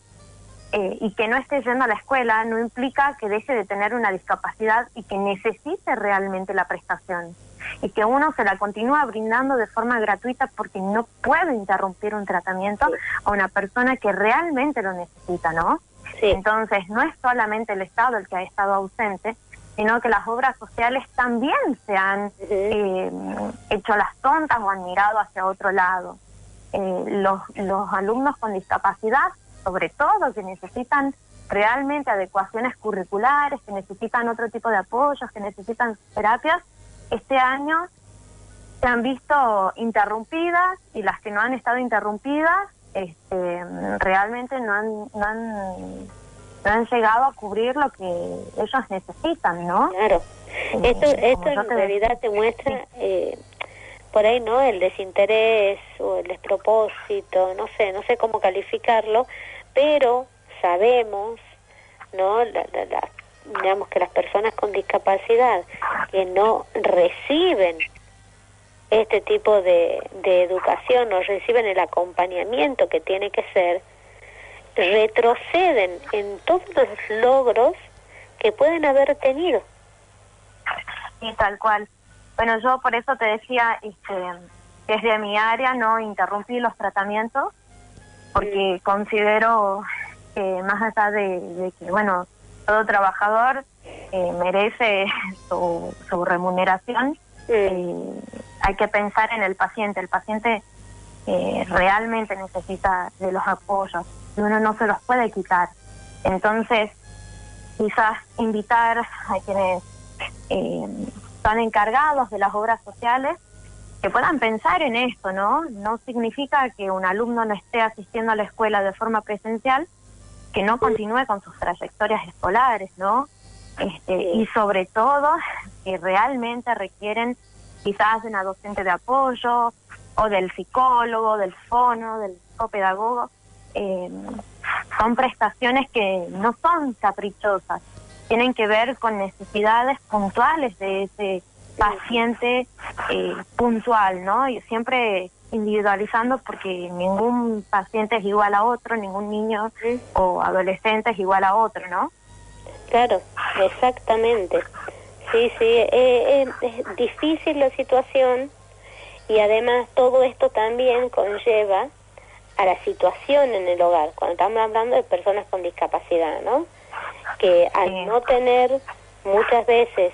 y que no esté yendo a la escuela no implica que deje de tener una discapacidad y que necesite realmente la prestación, y que uno se la continúa brindando de forma gratuita porque no puede interrumpir un tratamiento a una persona que realmente lo necesita, ¿no? Sí. Entonces no es solamente el Estado el que ha estado ausente, sino que las obras sociales también se han hecho las tontas o han mirado hacia otro lado. Los alumnos con discapacidad, sobre todo, que necesitan realmente adecuaciones curriculares, que necesitan otro tipo de apoyos, que necesitan terapias, este año se han visto interrumpidas, y las que no han estado interrumpidas realmente no han llegado a cubrir lo que ellos necesitan, ¿no? Claro. Esto en realidad te muestra por ahí, ¿no?, el desinterés o el despropósito, no sé cómo calificarlo, pero sabemos, ¿no?, digamos que las personas con discapacidad que no reciben este tipo de educación, no reciben el acompañamiento que tiene que ser, retroceden en todos los logros que pueden haber tenido. Y tal cual. Bueno, yo por eso te decía, desde mi área no interrumpí los tratamientos, porque considero que más allá de que, bueno, todo trabajador merece su remuneración, hay que pensar en el paciente. El paciente realmente necesita de los apoyos y uno no se los puede quitar. Entonces, quizás invitar a quienes están encargados de las obras sociales que puedan pensar en esto, ¿no? No significa que un alumno no esté asistiendo a la escuela de forma presencial, que no continúe con sus trayectorias escolares, ¿no? Y sobre todo que realmente requieren quizás de una docente de apoyo o del psicólogo, del fono, del psicopedagogo. Son prestaciones que no son caprichosas, tienen que ver con necesidades puntuales de ese paciente puntual, ¿no? Y siempre individualizando, porque ningún paciente es igual a otro, ningún niño o adolescente es igual a otro, ¿no? Claro, exactamente. Sí, es difícil la situación, y además todo esto también conlleva a la situación en el hogar, cuando estamos hablando de personas con discapacidad, ¿no? Que al no tener muchas veces,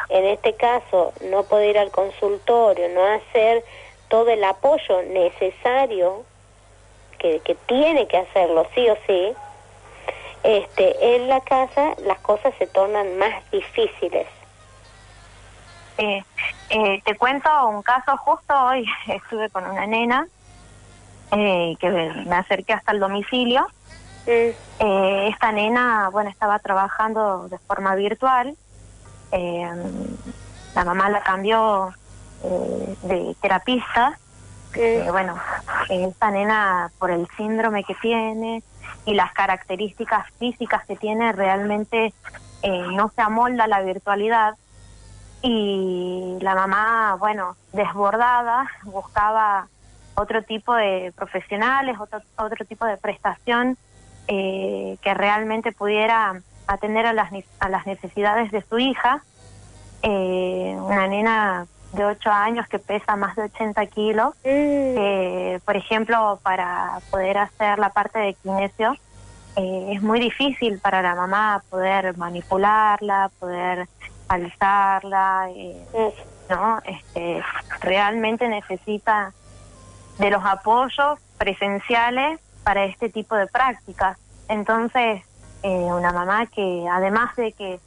en este caso, no poder ir al consultorio, no hacer todo el apoyo necesario que tiene que hacerlo sí o sí, en la casa las cosas se tornan más difíciles. Te cuento un caso. Justo hoy estuve con una nena que me acerqué hasta el domicilio. Esta nena, bueno, estaba trabajando de forma virtual. La mamá la cambió de terapista. Bueno, esta nena, por el síndrome que tiene y las características físicas que tiene, realmente no se amolda a la virtualidad. Y la mamá, bueno, desbordada, buscaba otro tipo de profesionales, otro tipo de prestación que realmente pudiera atender a las necesidades de su hija. Una nena de 8 años que pesa más de 80 kilos, por ejemplo, para poder hacer la parte de kinesio, es muy difícil para la mamá poder manipularla, poder alzarla, ¿no? Realmente necesita de los apoyos presenciales para este tipo de prácticas. Entonces, una mamá que, además de que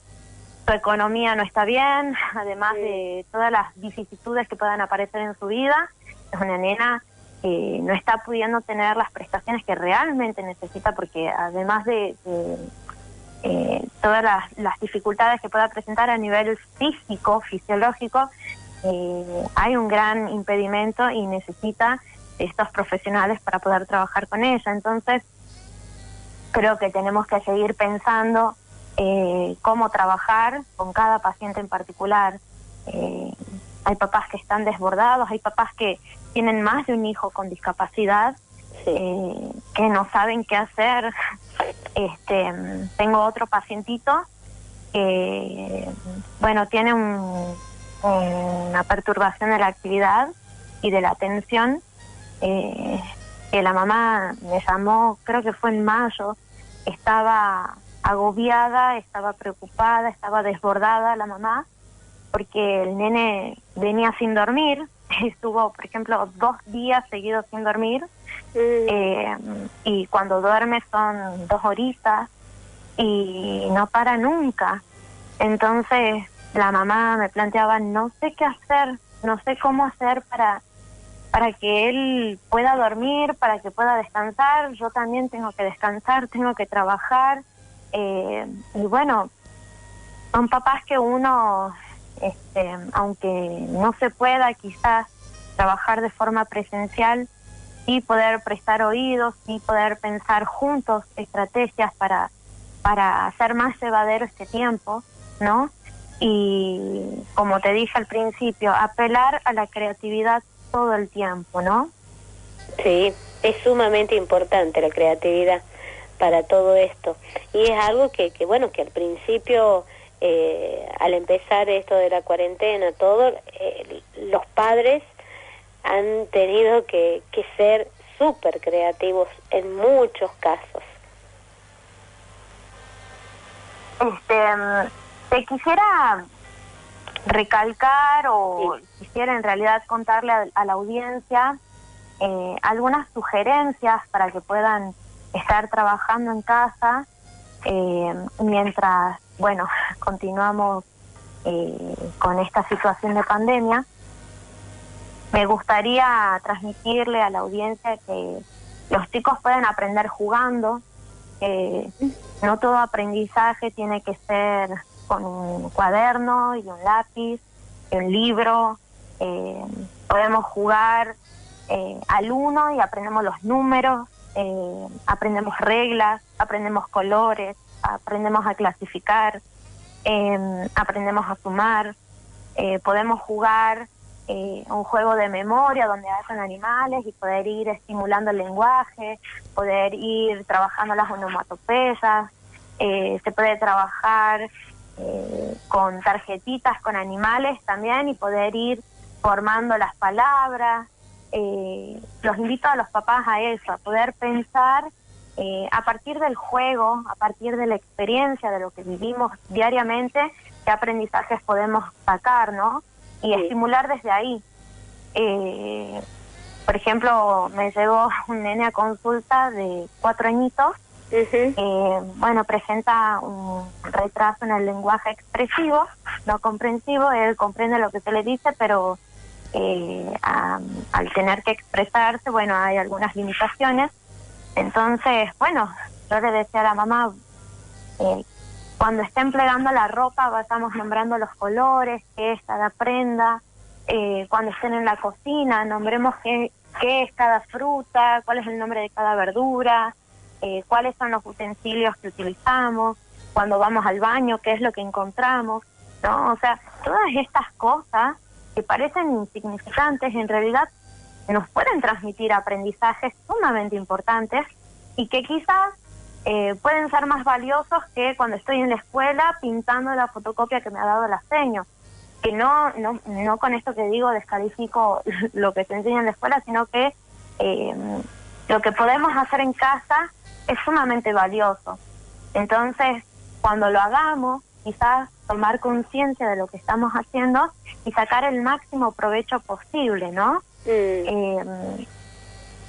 su economía no está bien, además de todas las vicisitudes que puedan aparecer en su vida, es una nena que no está pudiendo tener las prestaciones que realmente necesita, porque además de todas las dificultades que pueda presentar a nivel físico, fisiológico, hay un gran impedimento y necesita estos profesionales para poder trabajar con ella. Entonces, creo que tenemos que seguir pensando cómo trabajar con cada paciente en particular. Hay papás que están desbordados, hay papás que tienen más de un hijo con discapacidad, que no saben qué hacer. Tengo otro pacientito que, bueno, tiene una perturbación de la actividad y de la atención, que la mamá me llamó, creo que fue en mayo, estaba agobiada, estaba preocupada, estaba desbordada la mamá, porque el nene venía sin dormir, estuvo, por ejemplo, 2 días seguidos sin dormir, y cuando duerme son 2 horitas y no para nunca. Entonces la mamá me planteaba, no sé qué hacer, no sé cómo hacer para que él pueda dormir, para que pueda descansar. Yo también tengo que descansar, tengo que trabajar, y bueno, son papás que uno, aunque no se pueda quizás trabajar de forma presencial, sí poder prestar oídos, sí poder pensar juntos estrategias para hacer más llevadero este tiempo, ¿no? Y como te dije al principio, apelar a la creatividad todo el tiempo, ¿no? Sí, es sumamente importante la creatividad para todo esto. Y es algo que bueno, que al principio, al empezar esto de la cuarentena, los padres han tenido que ser súper creativos en muchos casos. Te quisiera recalcar o quisiera en realidad contarle a la audiencia algunas sugerencias para que puedan estar trabajando en casa mientras, bueno, continuamos con esta situación de pandemia. Me gustaría transmitirle a la audiencia que los chicos pueden aprender jugando, que no todo aprendizaje tiene que ser con un cuaderno y un lápiz, un libro. Podemos jugar al uno y aprendemos los números, aprendemos reglas, aprendemos colores, aprendemos a clasificar, aprendemos a sumar. Podemos jugar un juego de memoria donde hacen animales y poder ir estimulando el lenguaje, poder ir trabajando las onomatopeyas. Se puede trabajar con tarjetitas con animales también y poder ir formando las palabras. Los invito a los papás a eso, a poder pensar a partir del juego, a partir de la experiencia, de lo que vivimos diariamente, qué aprendizajes podemos sacar, ¿no? Y estimular desde ahí. Por ejemplo, me llegó un nene a consulta de 4 añitos. Bueno, presenta un retraso en el lenguaje expresivo, no comprensivo. Él comprende lo que se le dice, pero al tener que expresarse, bueno, hay algunas limitaciones. Entonces, bueno, yo le decía a la mamá, cuando estén plegando la ropa, vayamos nombrando los colores, qué es cada prenda. Cuando estén en la cocina, nombremos qué es cada fruta, cuál es el nombre de cada verdura, cuáles son los utensilios que utilizamos. Cuando vamos al baño, qué es lo que encontramos, ¿no? O sea, todas estas cosas que parecen insignificantes, en realidad nos pueden transmitir aprendizajes sumamente importantes y que quizás pueden ser más valiosos que cuando estoy en la escuela pintando la fotocopia que me ha dado la seño. Que no con esto que digo descalifico lo que se enseña en la escuela, sino que lo que podemos hacer en casa es sumamente valioso. Entonces, cuando lo hagamos, quizás tomar conciencia de lo que estamos haciendo y sacar el máximo provecho posible, ¿no?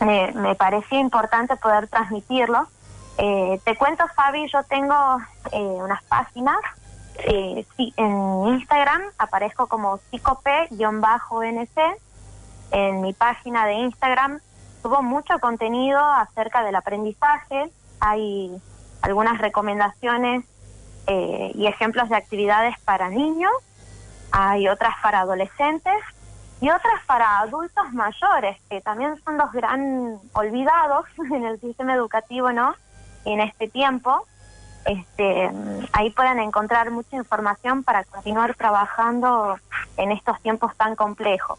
Me parecía importante poder transmitirlo. Te cuento, Fabi, yo tengo unas páginas. Sí, en Instagram aparezco como psicope-nc. En mi página de Instagram subo mucho contenido acerca del aprendizaje. Hay algunas recomendaciones y ejemplos de actividades para niños. Hay otras para adolescentes y otras para adultos mayores, que también son los gran olvidados en el sistema educativo, ¿no? En este tiempo. Ahí pueden encontrar mucha información para continuar trabajando en estos tiempos tan complejos.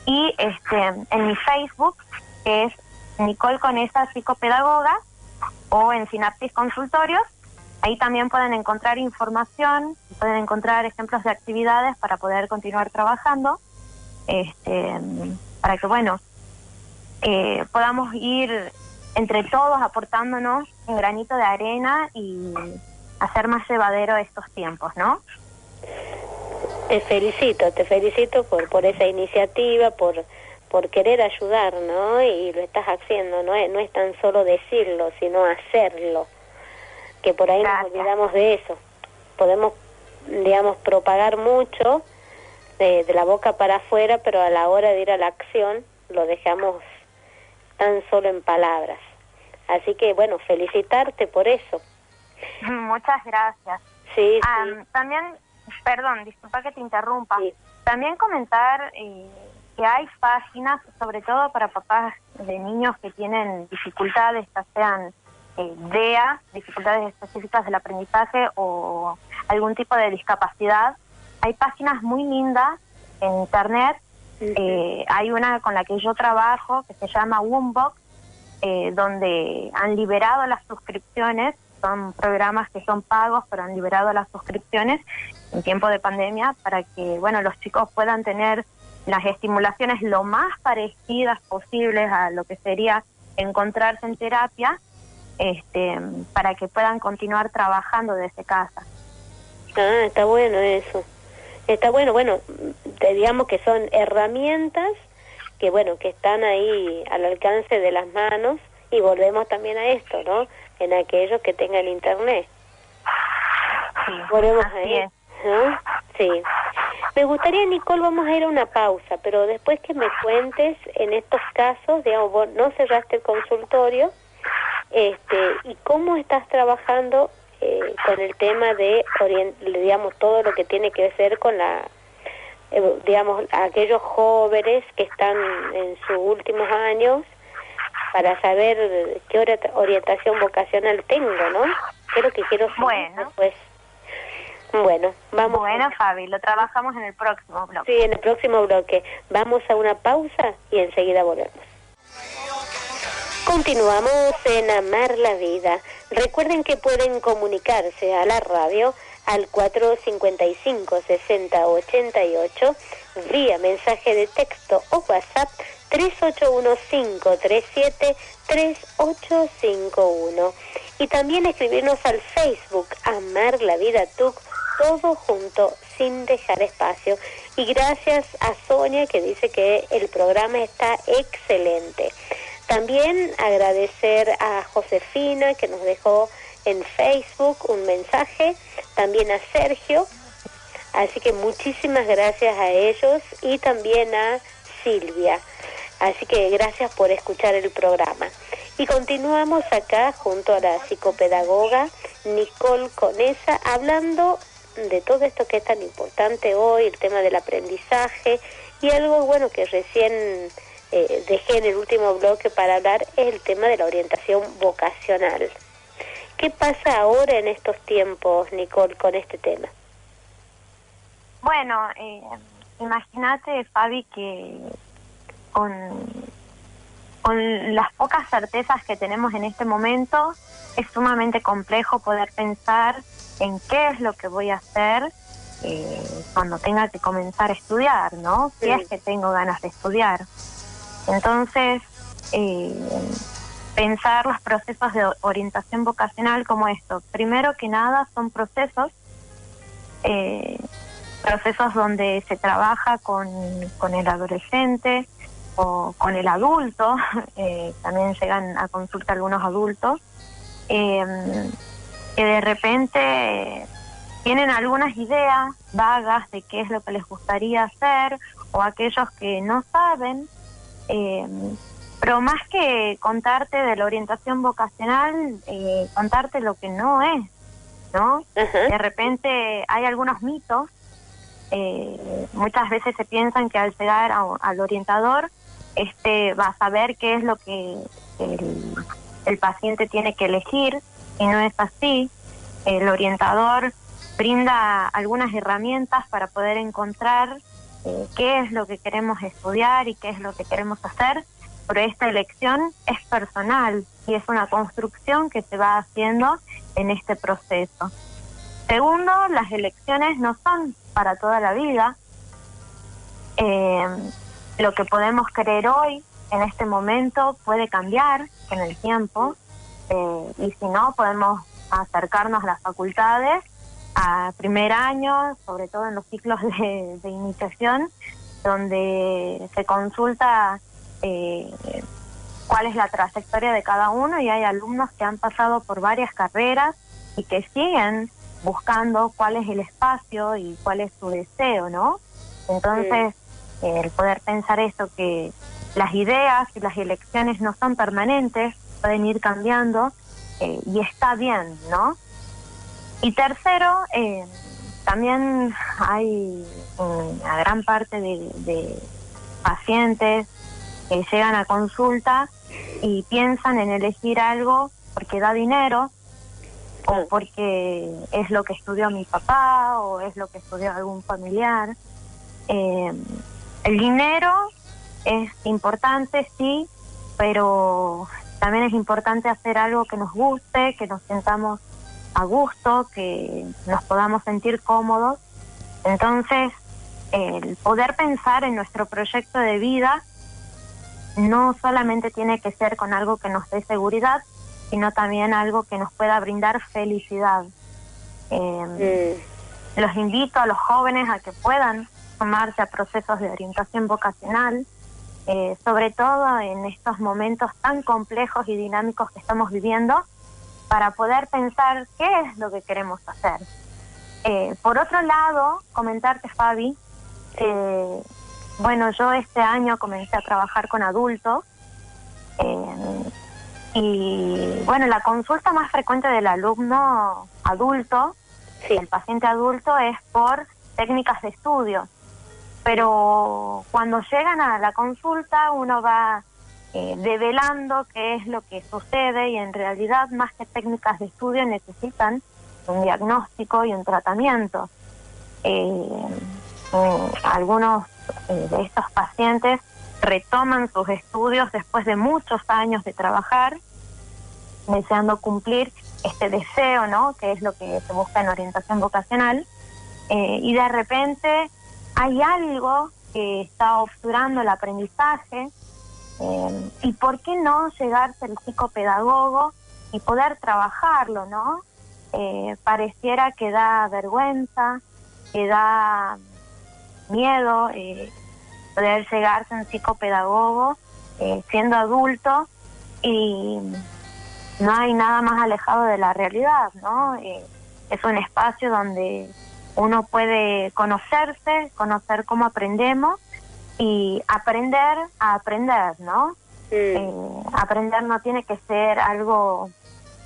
Y en mi Facebook, que es Nicole Conesa Psicopedagoga, o en Sinapsis Consultorios, ahí también pueden encontrar información, pueden encontrar ejemplos de actividades para poder continuar trabajando, para que, bueno, podamos ir entre todos aportándonos un granito de arena y hacer más llevadero estos tiempos, ¿no? Te felicito por esa iniciativa, por querer ayudar, ¿no? Y lo estás haciendo, no es tan solo decirlo, sino hacerlo, que por ahí Gracias. Nos olvidamos de eso. Podemos, digamos, propagar mucho de la boca para afuera, pero a la hora de ir a la acción lo dejamos tan solo en palabras. Así que, bueno, felicitarte por eso. Muchas gracias. Sí, También, perdón, disculpa que te interrumpa. Sí. También comentar que hay páginas, sobre todo para papás de niños que tienen dificultades, ya sean DEA, dificultades específicas del aprendizaje o algún tipo de discapacidad. Hay páginas muy lindas en internet. Hay una con la que yo trabajo que se llama Woombox, donde han liberado las suscripciones. Son programas que son pagos, pero han liberado las suscripciones en tiempo de pandemia para que, bueno, los chicos puedan tener las estimulaciones lo más parecidas posibles a lo que sería encontrarse en terapia, para que puedan continuar trabajando desde casa. Está bueno eso. Está bueno, digamos que son herramientas que, bueno, que están ahí al alcance de las manos, y volvemos también a esto, ¿no? En aquellos que tengan internet. Sí, volvemos así ahí, es. ¿no? Sí. Me gustaría, Nicole, vamos a ir a una pausa, pero después que me cuentes en estos casos, digamos, vos no cerraste el consultorio, ¿Y cómo estás trabajando con el tema de, digamos, todo lo que tiene que ver con digamos, aquellos jóvenes que están en sus últimos años, para saber qué orientación vocacional tengo, ¿no? ¿Qué es lo que quiero saber? Bueno. Después? Bueno, vamos. Bueno, Fabi, lo trabajamos en el próximo bloque. Sí, en el próximo bloque. Vamos a una pausa y enseguida volvemos. Continuamos en Amar la Vida. Recuerden que pueden comunicarse a la radio al 455-6088 vía mensaje de texto o WhatsApp 3815373851, y también escribirnos al Facebook Amar la Vida TUC, todo junto sin dejar espacio. Y gracias a Sonia, que dice que el programa está excelente. También agradecer a Josefina, que nos dejó en Facebook un mensaje, también a Sergio, así que muchísimas gracias a ellos, y también a Silvia, así que gracias por escuchar el programa. Y continuamos acá junto a la psicopedagoga Nicole Conesa, hablando de todo esto que es tan importante hoy, el tema del aprendizaje, y algo bueno que recién dejé en el último bloque para hablar, es el tema de la orientación vocacional. ¿Qué pasa ahora en estos tiempos, Nicole, con este tema? Bueno, imagínate, Fabi, que con las pocas certezas que tenemos en este momento, es sumamente complejo poder pensar en qué es lo que voy a hacer cuando tenga que comenzar a estudiar, ¿no? Si es que tengo ganas de estudiar. Entonces, pensar los procesos de orientación vocacional como esto. Primero que nada, son procesos donde se trabaja con el adolescente o con el adulto, también llegan a consulta algunos adultos, que de repente tienen algunas ideas vagas de qué es lo que les gustaría hacer, o aquellos que no saben, pero más que contarte de la orientación vocacional, contarte lo que no es, ¿no? De repente hay algunos mitos. Muchas veces se piensan que al llegar al orientador, va a saber qué es lo que el paciente tiene que elegir, y no es así. El orientador brinda algunas herramientas para poder encontrar qué es lo que queremos estudiar y qué es lo que queremos hacer, pero esta elección es personal y es una construcción que se va haciendo en este proceso. Segundo, las elecciones no son para toda la vida. Lo que podemos querer hoy, en este momento, puede cambiar en el tiempo, y si no, podemos acercarnos a las facultades a primer año, sobre todo en los ciclos de iniciación, donde se consulta cuál es la trayectoria de cada uno, y hay alumnos que han pasado por varias carreras y que siguen buscando cuál es el espacio y cuál es su deseo, ¿no? Entonces, el poder pensar esto, que las ideas y las elecciones no son permanentes, pueden ir cambiando, y está bien, ¿no? Y tercero, también hay una gran parte de pacientes que llegan a consulta y piensan en elegir algo porque da dinero, o porque es lo que estudió mi papá, o es lo que estudió algún familiar. El dinero es importante, sí, pero también es importante hacer algo que nos guste, que nos sintamos a gusto, que nos podamos sentir cómodos. Entonces, el poder pensar en nuestro proyecto de vida no solamente tiene que ser con algo que nos dé seguridad, sino también algo que nos pueda brindar felicidad. Los invito a los jóvenes a que puedan sumarse a procesos de orientación vocacional, sobre todo en estos momentos tan complejos y dinámicos que estamos viviendo, para poder pensar qué es lo que queremos hacer. Por otro lado, comentarte, Fabi, bueno, yo este año comencé a trabajar con adultos, Y bueno, la consulta más frecuente del alumno adulto, Sí. el paciente adulto, es por técnicas de estudio. Pero cuando llegan a la consulta uno va develando qué es lo que sucede, y en realidad más que técnicas de estudio necesitan un diagnóstico y un tratamiento. Algunos de estos pacientes retoman sus estudios después de muchos años de trabajar, deseando cumplir este deseo, ¿no?, que es lo que se busca en orientación vocacional, y de repente hay algo que está obturando el aprendizaje, y por qué no llegarse al psicopedagogo y poder trabajarlo, ¿no? Pareciera que da vergüenza, que da miedo poder llegarse a un psicopedagogo siendo adulto, y no hay nada más alejado de la realidad, ¿no? Es un espacio donde uno puede conocerse, conocer cómo aprendemos y aprender a aprender, ¿no? Aprender no tiene que ser algo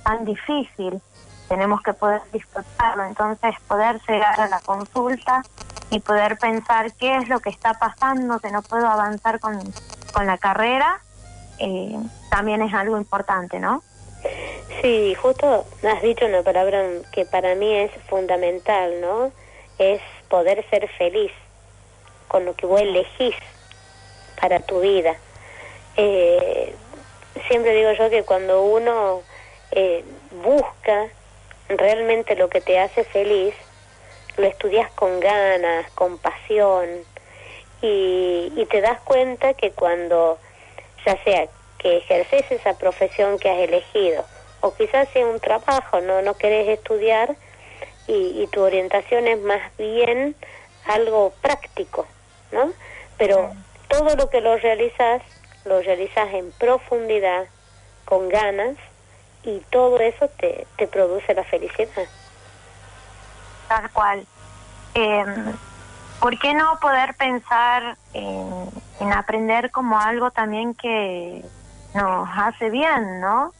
tan difícil, tenemos que poder disfrutarlo. Entonces poder llegar a la consulta y poder pensar qué es lo que está pasando, que no puedo avanzar con la carrera, también es algo importante, ¿no? Sí, justo has dicho una palabra que para mí es fundamental, ¿no? Es poder ser feliz con lo que vos elegís para tu vida. Siempre digo yo que cuando uno busca realmente lo que te hace feliz, lo estudias con ganas, con pasión, y te das cuenta que cuando, ya sea que ejerces esa profesión que has elegido, o quizás sea un trabajo, no querés estudiar, y tu orientación es más bien algo práctico, ¿no? Pero todo lo que lo realizas en profundidad, con ganas, y todo eso te produce la felicidad. Tal cual. ¿Por qué no poder pensar en aprender como algo también que nos hace bien, ¿no?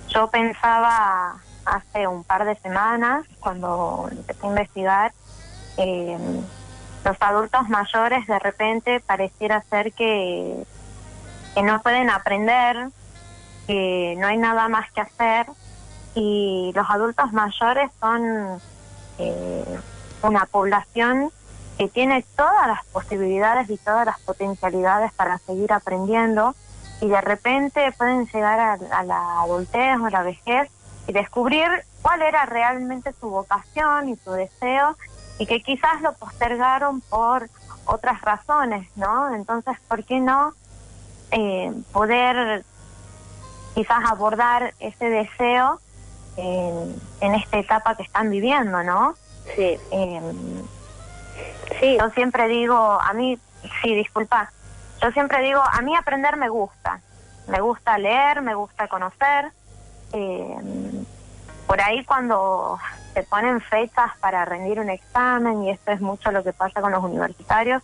Yo pensaba hace un par de semanas, cuando empecé a investigar, los adultos mayores de repente pareciera ser que no pueden aprender, que no hay nada más que hacer, y los adultos mayores son una población que tiene todas las posibilidades y todas las potencialidades para seguir aprendiendo, y de repente pueden llegar a la adultez o la vejez y descubrir cuál era realmente su vocación y su deseo, y que quizás lo postergaron por otras razones, ¿no? Entonces, ¿por qué no poder quizás abordar ese deseo en esta etapa que están viviendo, ¿no? Sí. Sí. Yo siempre digo, a mí aprender me gusta leer, me gusta conocer. Por ahí cuando se ponen fechas para rendir un examen, y esto es mucho lo que pasa con los universitarios,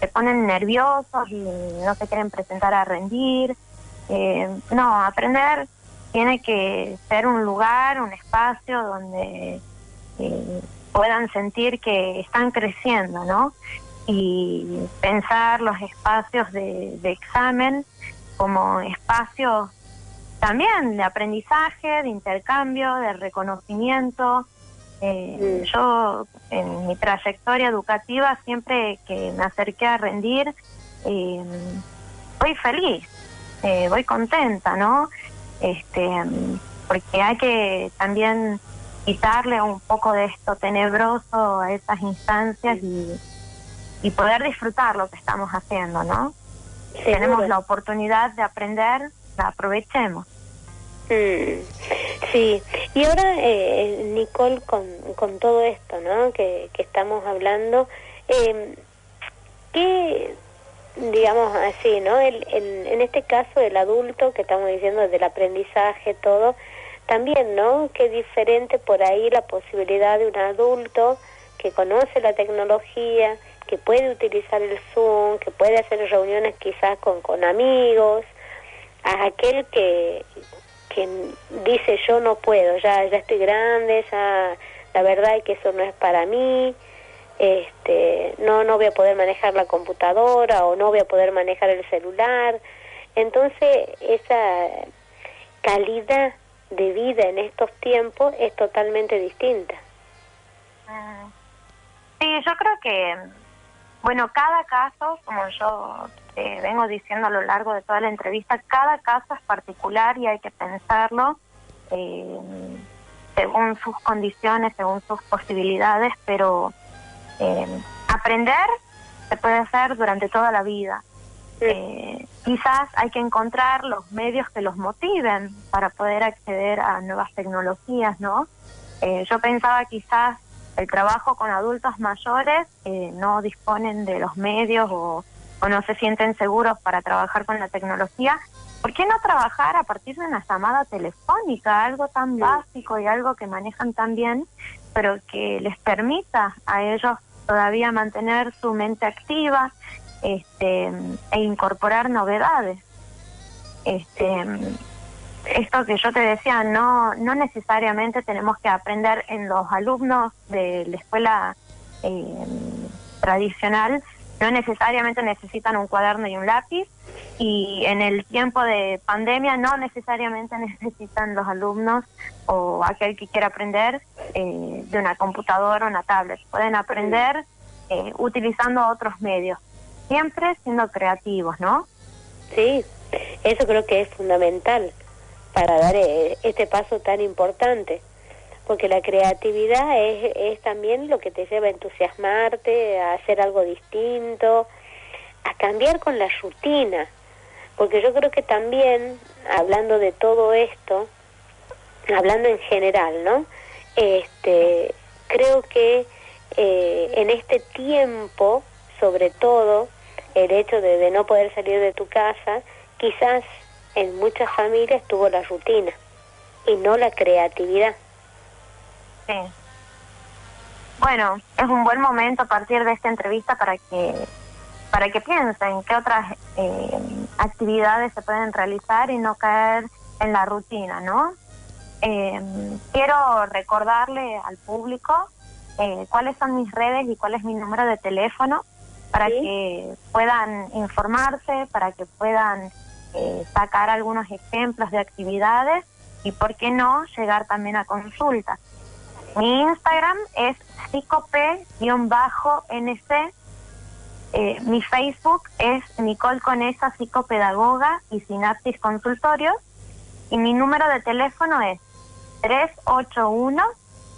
se ponen nerviosos y no se quieren presentar a rendir. No, aprender tiene que ser un lugar, un espacio donde puedan sentir que están creciendo, ¿no? Y pensar los espacios de examen como espacios también de aprendizaje, de intercambio, de reconocimiento. Yo, en mi trayectoria educativa, siempre que me acerqué a rendir, voy feliz, voy contenta, ¿no? Porque hay que también quitarle un poco de esto tenebroso a esas instancias y poder disfrutar lo que estamos haciendo, ¿no? Si tenemos la oportunidad de aprender, la aprovechemos. Sí, y ahora Nicole, con todo esto, ¿no?, que estamos hablando, ¿qué, digamos así, ¿no?, en este caso el adulto que estamos diciendo del aprendizaje, todo, también, ¿no?, qué diferente por ahí la posibilidad de un adulto que conoce la tecnología, que puede utilizar el Zoom, que puede hacer reuniones quizás con amigos, a aquel que dice yo no puedo, ya estoy grande, ya la verdad es que eso no es para mí, no voy a poder manejar la computadora o no voy a poder manejar el celular. Entonces esa calidad de vida en estos tiempos es totalmente distinta. Sí, yo creo que, bueno, cada caso, como yo vengo diciendo a lo largo de toda la entrevista, cada caso es particular y hay que pensarlo según sus condiciones, según sus posibilidades, pero aprender se puede hacer durante toda la vida. Quizás hay que encontrar los medios que los motiven para poder acceder a nuevas tecnologías, ¿no? Yo pensaba quizás el trabajo con adultos mayores no disponen de los medios o no se sienten seguros para trabajar con la tecnología. ¿Por qué no trabajar a partir de una llamada telefónica? Algo tan básico y algo que manejan tan bien, pero que les permita a ellos todavía mantener su mente activa e incorporar novedades. Esto que yo te decía, no necesariamente tenemos que aprender en los alumnos de la escuela tradicional, no necesariamente necesitan un cuaderno y un lápiz, y en el tiempo de pandemia no necesariamente necesitan los alumnos o aquel que quiera aprender de una computadora o una tablet. Pueden aprender utilizando otros medios, siempre siendo creativos, ¿no? Sí, eso creo que es fundamental para dar este paso tan importante, porque la creatividad es también lo que te lleva a entusiasmarte, a hacer algo distinto, a cambiar con la rutina, porque yo creo que también, hablando de todo esto, hablando en general, ¿no? Creo que en este tiempo, sobre todo, el hecho de no poder salir de tu casa, quizás en muchas familias tuvo la rutina y no la creatividad. Sí. Bueno, es un buen momento a partir de esta entrevista para que piensen qué otras actividades se pueden realizar y no caer en la rutina, ¿no? Quiero recordarle al público cuáles son mis redes y cuál es mi número de teléfono para que puedan informarse, para que puedan sacar algunos ejemplos de actividades y, ¿por qué no?, llegar también a consulta. Mi Instagram es psicop_nc, mi Facebook es Nicole Conesa, psicopedagoga y Sinapsis Consultorios, y mi número de teléfono es 381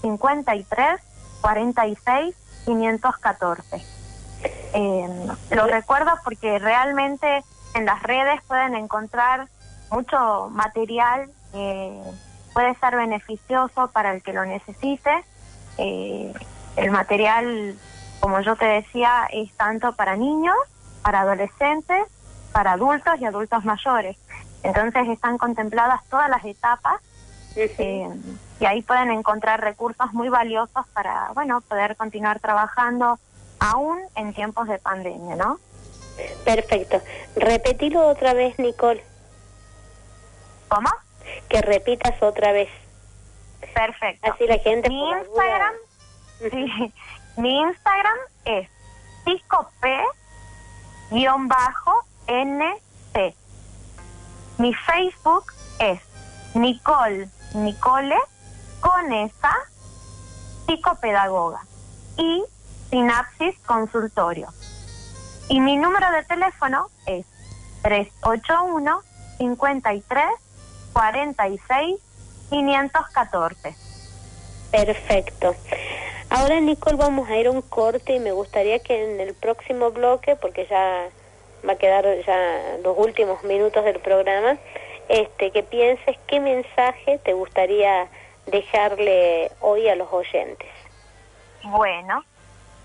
53 46 514. Lo recuerdo porque realmente en las redes pueden encontrar mucho material que puede ser beneficioso para el que lo necesite. El material, como yo te decía, es tanto para niños, para adolescentes, para adultos y adultos mayores. Entonces están contempladas todas las etapas y ahí pueden encontrar recursos muy valiosos para, bueno, poder continuar trabajando aún en tiempos de pandemia, ¿no? Perfecto. Repetilo otra vez, Nicole. ¿Cómo? Que repitas otra vez. Perfecto. Así la gente... Mi Instagram, sí, mi Instagram es psicop_nc. Mi Facebook es Nicole Conesa, psicopedagoga y Sinapsis Consultorio. Y mi número de teléfono es 381 53 46 514. Perfecto. Ahora, Nicole, vamos a ir a un corte y me gustaría que en el próximo bloque, porque ya va a quedar ya los últimos minutos del programa, que pienses qué mensaje te gustaría dejarle hoy a los oyentes. Bueno,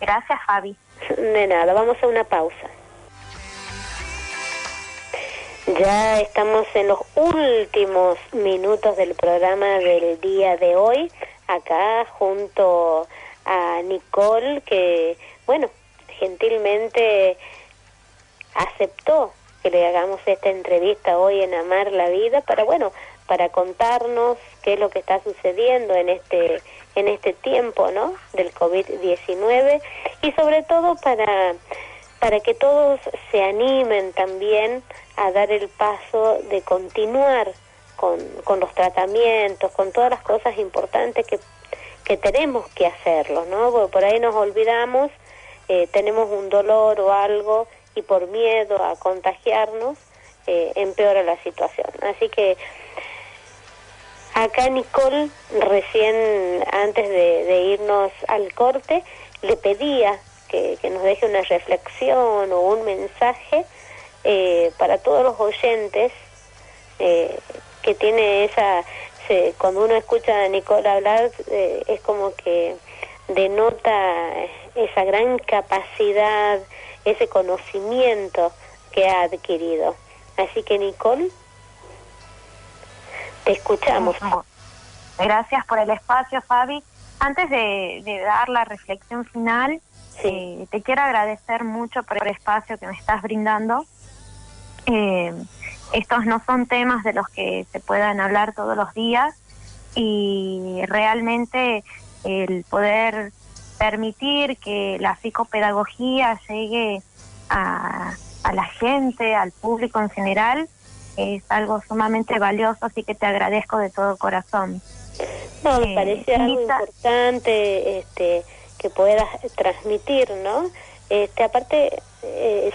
gracias, Fabi. De nada, vamos a una pausa. Ya estamos en los últimos minutos del programa del día de hoy, acá junto a Nicole, que, bueno, gentilmente aceptó que le hagamos esta entrevista hoy en Amar la Vida para contarnos qué es lo que está sucediendo en este tiempo, ¿no?, del COVID-19, y sobre todo para que todos se animen también a dar el paso de continuar con los tratamientos, con todas las cosas importantes que tenemos que hacerlo, ¿no? Porque por ahí nos olvidamos, tenemos un dolor o algo y por miedo a contagiarnos empeora la situación. Así que acá Nicole, recién antes de irnos al corte, le pedía que nos deje una reflexión o un mensaje para todos los oyentes que tiene cuando uno escucha a Nicole hablar, es como que denota esa gran capacidad, ese conocimiento que ha adquirido. Así que Nicole, te escuchamos. Gracias por el espacio, Fabi. Antes de dar la reflexión final, sí, te quiero agradecer mucho por el espacio que me estás brindando. Estos no son temas de los que se puedan hablar todos los días, y realmente el poder permitir que la psicopedagogía llegue a la gente, al público en general, es algo sumamente valioso, así que te agradezco de todo corazón. No, me parece algo importante que puedas transmitir, ¿no? Aparte,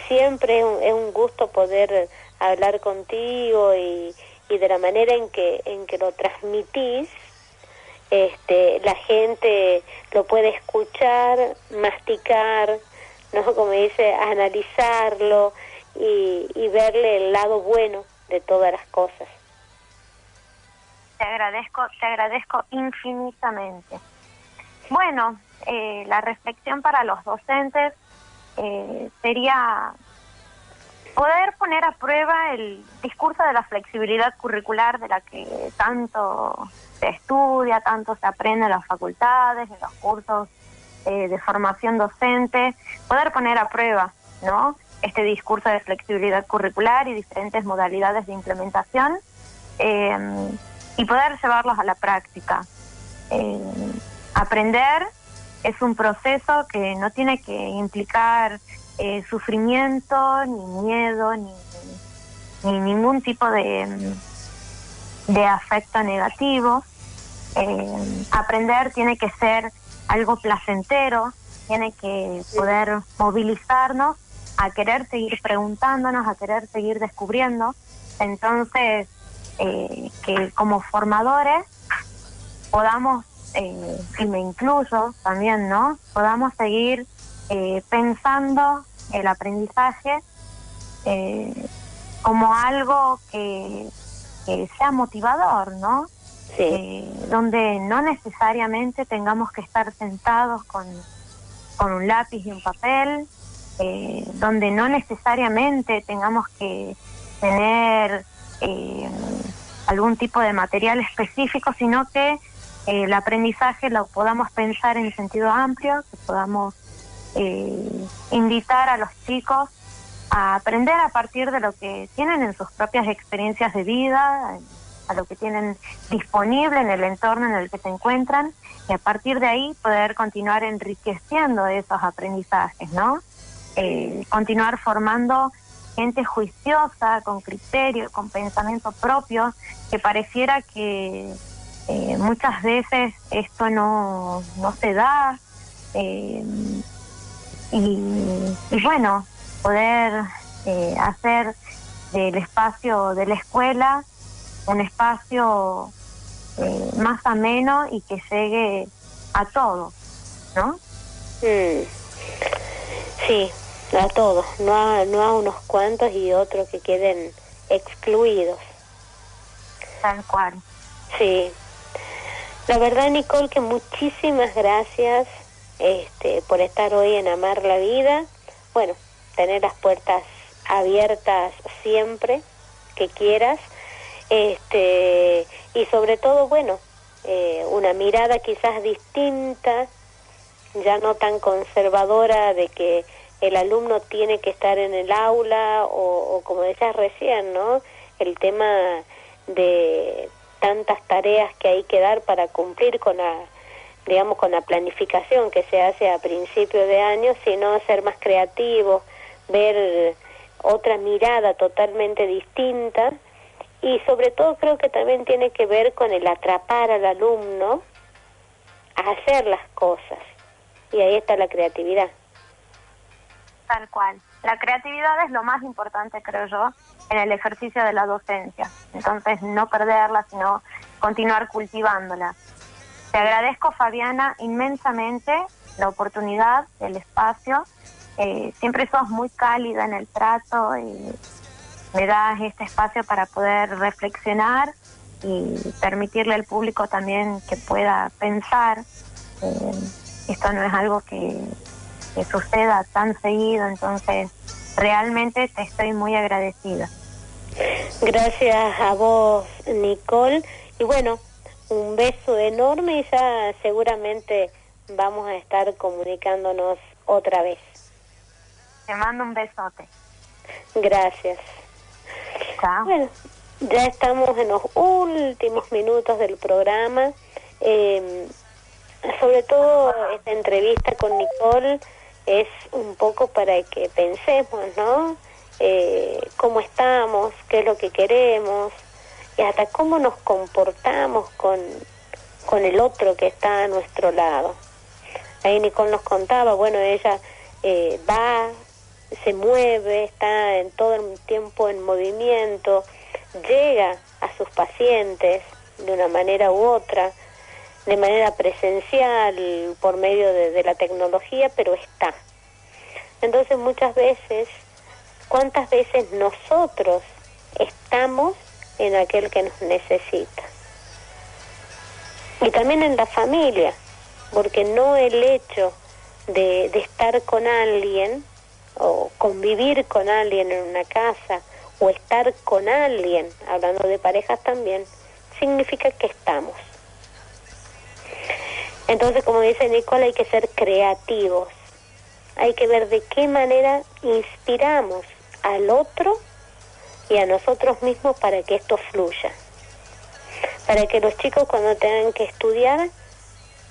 siempre es un gusto poder hablar contigo y de la manera en que lo transmitís, la gente lo puede escuchar, masticar, ¿no? Como dice, analizarlo y verle el lado bueno de todas las cosas. Te agradezco infinitamente. Bueno, la reflexión para los docentes sería poder poner a prueba el discurso de la flexibilidad curricular, de la que tanto se estudia, tanto se aprende en las facultades, en los cursos de formación docente, poder poner a prueba, ¿no?, este discurso de flexibilidad curricular y diferentes modalidades de implementación, y poder llevarlos a la práctica. Aprender es un proceso que no tiene que implicar sufrimiento, ni miedo, ni ningún tipo de afecto negativo. Aprender tiene que ser algo placentero, tiene que poder movilizarnos a querer seguir preguntándonos, a querer seguir descubriendo. Entonces, que como formadores podamos, y me incluyo también, ¿no?, podamos seguir pensando el aprendizaje como algo que sea motivador, ¿no? Sí. Donde no necesariamente tengamos que estar sentados con un lápiz y un papel, donde no necesariamente tengamos que tener algún tipo de material específico, sino que el aprendizaje lo podamos pensar en sentido amplio, que podamos invitar a los chicos a aprender a partir de lo que tienen en sus propias experiencias de vida, a lo que tienen disponible en el entorno en el que se encuentran, y a partir de ahí poder continuar enriqueciendo esos aprendizajes, ¿no? Continuar formando gente juiciosa, con criterio, con pensamiento propio, que pareciera que muchas veces esto no se da, y bueno, poder hacer del espacio de la escuela un espacio más ameno y que llegue a todos, ¿no? Sí, a todos, no a unos cuantos y otros que queden excluidos. Tal cual. Sí. La verdad, Nicole, que muchísimas gracias por estar hoy en Amar la Vida. Bueno, tener las puertas abiertas siempre que quieras. Y sobre todo, bueno, una mirada quizás distinta, ya no tan conservadora de que el alumno tiene que estar en el aula o como decías recién, ¿no? El tema de tantas tareas que hay que dar para cumplir con la, digamos, con la planificación que se hace a principio de año, sino ser más creativos, ver otra mirada totalmente distinta, y sobre todo creo que también tiene que ver con el atrapar al alumno a hacer las cosas, y ahí está la creatividad. Tal cual. La creatividad es lo más importante, creo yo, en el ejercicio de la docencia. Entonces, no perderla, sino continuar cultivándola. Te agradezco, Fabiana, inmensamente la oportunidad, el espacio. Siempre sos muy cálida en el trato y me das este espacio para poder reflexionar y permitirle al público también que pueda pensar. Esto no es algo que suceda tan seguido, entonces realmente te estoy muy agradecida. Gracias a vos, Nicole, y bueno, un beso enorme, y ya seguramente vamos a estar comunicándonos otra vez. Te mando un besote. Gracias. Chao. Bueno, ya estamos en los últimos minutos del programa. Sobre todo esta entrevista con Nicole es un poco para que pensemos, ¿no? Cómo estamos, qué es lo que queremos, y hasta cómo nos comportamos con el otro que está a nuestro lado. Ahí Nicole nos contaba, bueno, ella va, se mueve, está en todo el tiempo en movimiento, llega a sus pacientes de una manera u otra, de manera presencial, por medio de la tecnología, pero está. Entonces muchas veces, ¿cuántas veces nosotros estamos en aquel que nos necesita? Y también en la familia, porque no el hecho de estar con alguien, o convivir con alguien en una casa, o estar con alguien, hablando de parejas también, significa que estamos. Entonces, como dice Nicole, hay que ser creativos. Hay que ver de qué manera inspiramos al otro y a nosotros mismos para que esto fluya. Para que los chicos, cuando tengan que estudiar,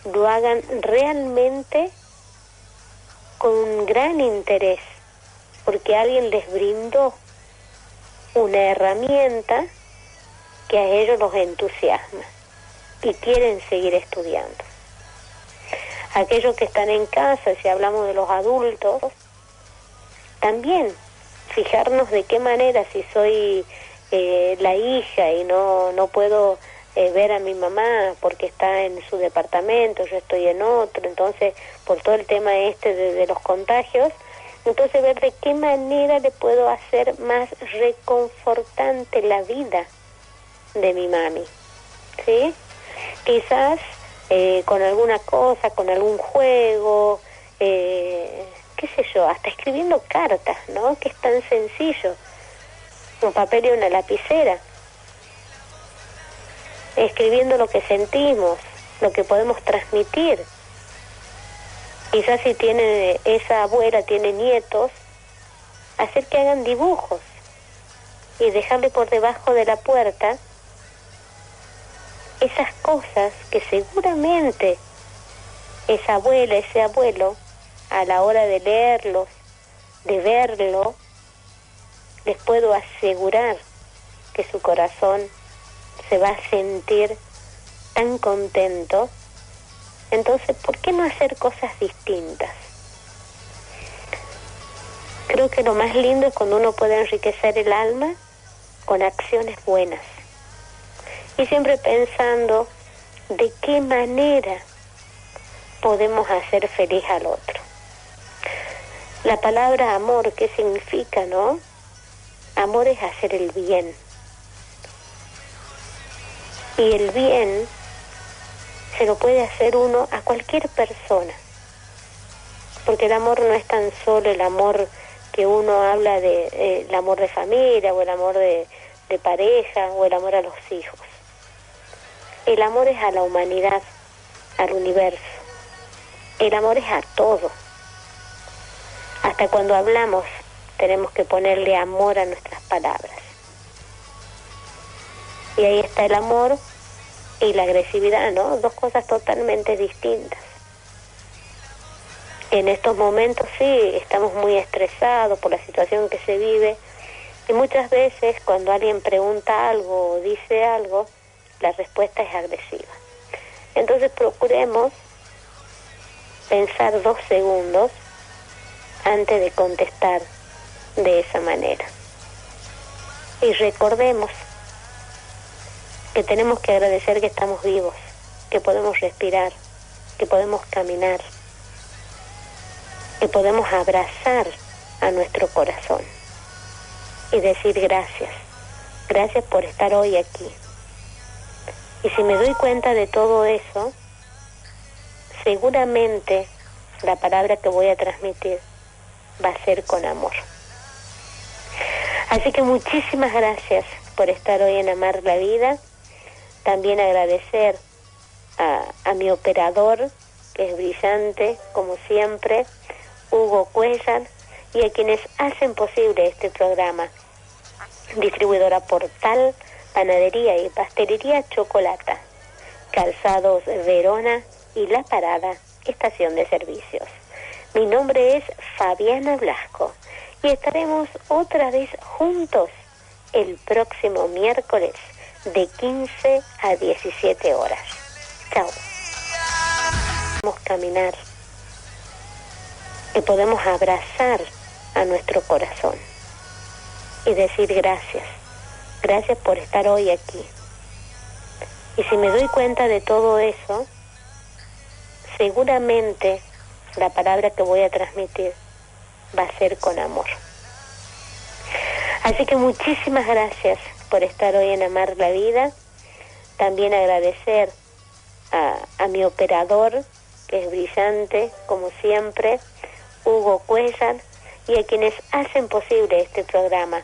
lo hagan realmente con un gran interés, porque alguien les brindó una herramienta que a ellos los entusiasma y quieren seguir estudiando. Aquellos que están en casa, si hablamos de los adultos, también fijarnos de qué manera, si soy la hija y no puedo ver a mi mamá porque está en su departamento, yo estoy en otro, entonces por todo el tema de los contagios, entonces ver de qué manera le puedo hacer más reconfortante la vida de mi mami, ¿sí? Quizás con alguna cosa, con algún juego, qué sé yo, hasta escribiendo cartas, ¿no? Que es tan sencillo, un papel y una lapicera, escribiendo lo que sentimos, lo que podemos transmitir. Quizás si esa abuela tiene nietos, hacer que hagan dibujos y dejarle por debajo de la puerta esas cosas que seguramente esa abuela, ese abuelo, a la hora de leerlos, de verlo, les puedo asegurar que su corazón se va a sentir tan contento. Entonces, ¿por qué no hacer cosas distintas? Creo que lo más lindo es cuando uno puede enriquecer el alma con acciones buenas. Y siempre pensando de qué manera podemos hacer feliz al otro. La palabra amor, ¿qué significa, no? Amor es hacer el bien. Y el bien se lo puede hacer uno a cualquier persona. Porque el amor no es tan solo el amor que uno habla de el amor de familia, o el amor de pareja, o el amor a los hijos. El amor es a la humanidad, al universo. El amor es a todo Hasta cuando hablamos tenemos que ponerle amor a nuestras palabras. Y ahí está el amor y la agresividad, ¿no? Dos cosas totalmente distintas. En estos momentos sí, estamos muy estresados por la situación que se vive, y muchas veces cuando alguien pregunta algo o dice algo, la respuesta es agresiva. Entonces procuremos pensar 2 segundos antes de contestar de esa manera. Y recordemos que tenemos que agradecer que estamos vivos, que podemos respirar, que podemos caminar, que podemos abrazar a nuestro corazón y decir gracias, gracias por estar hoy aquí. Y si me doy cuenta de todo eso, seguramente la palabra que voy a transmitir va a ser con amor. Así que muchísimas gracias por estar hoy en Amar la Vida. También agradecer a mi operador, que es brillante, como siempre, Hugo Cuellar, y a quienes hacen posible este programa. Distribuidora Portal, Panadería y Pastelería Chocolata, Calzados Verona y La Parada, Estación de Servicios. Mi nombre es Fabiana Blasco y estaremos otra vez juntos el próximo miércoles de 15 a 17 horas. Chao. Podemos caminar, que podemos abrazar a nuestro corazón y decir gracias, gracias por estar hoy aquí. Y si me doy cuenta de todo eso, seguramente la palabra que voy a transmitir va a ser con amor. Así que muchísimas gracias por estar hoy en Amar la Vida. También agradecer a mi operador, que es brillante, como siempre, Hugo Cuellar, y a quienes hacen posible este programa.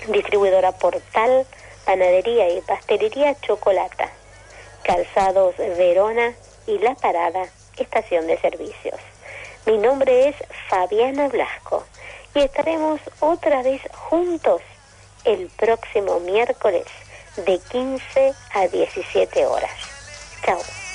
Distribuidora Portal, Panadería y Pastelería Chocolata, Calzados Verona y La Parada, Estación de Servicios. Mi nombre es Fabiana Blasco y estaremos otra vez juntos el próximo miércoles de 15 a 17 horas. Chao.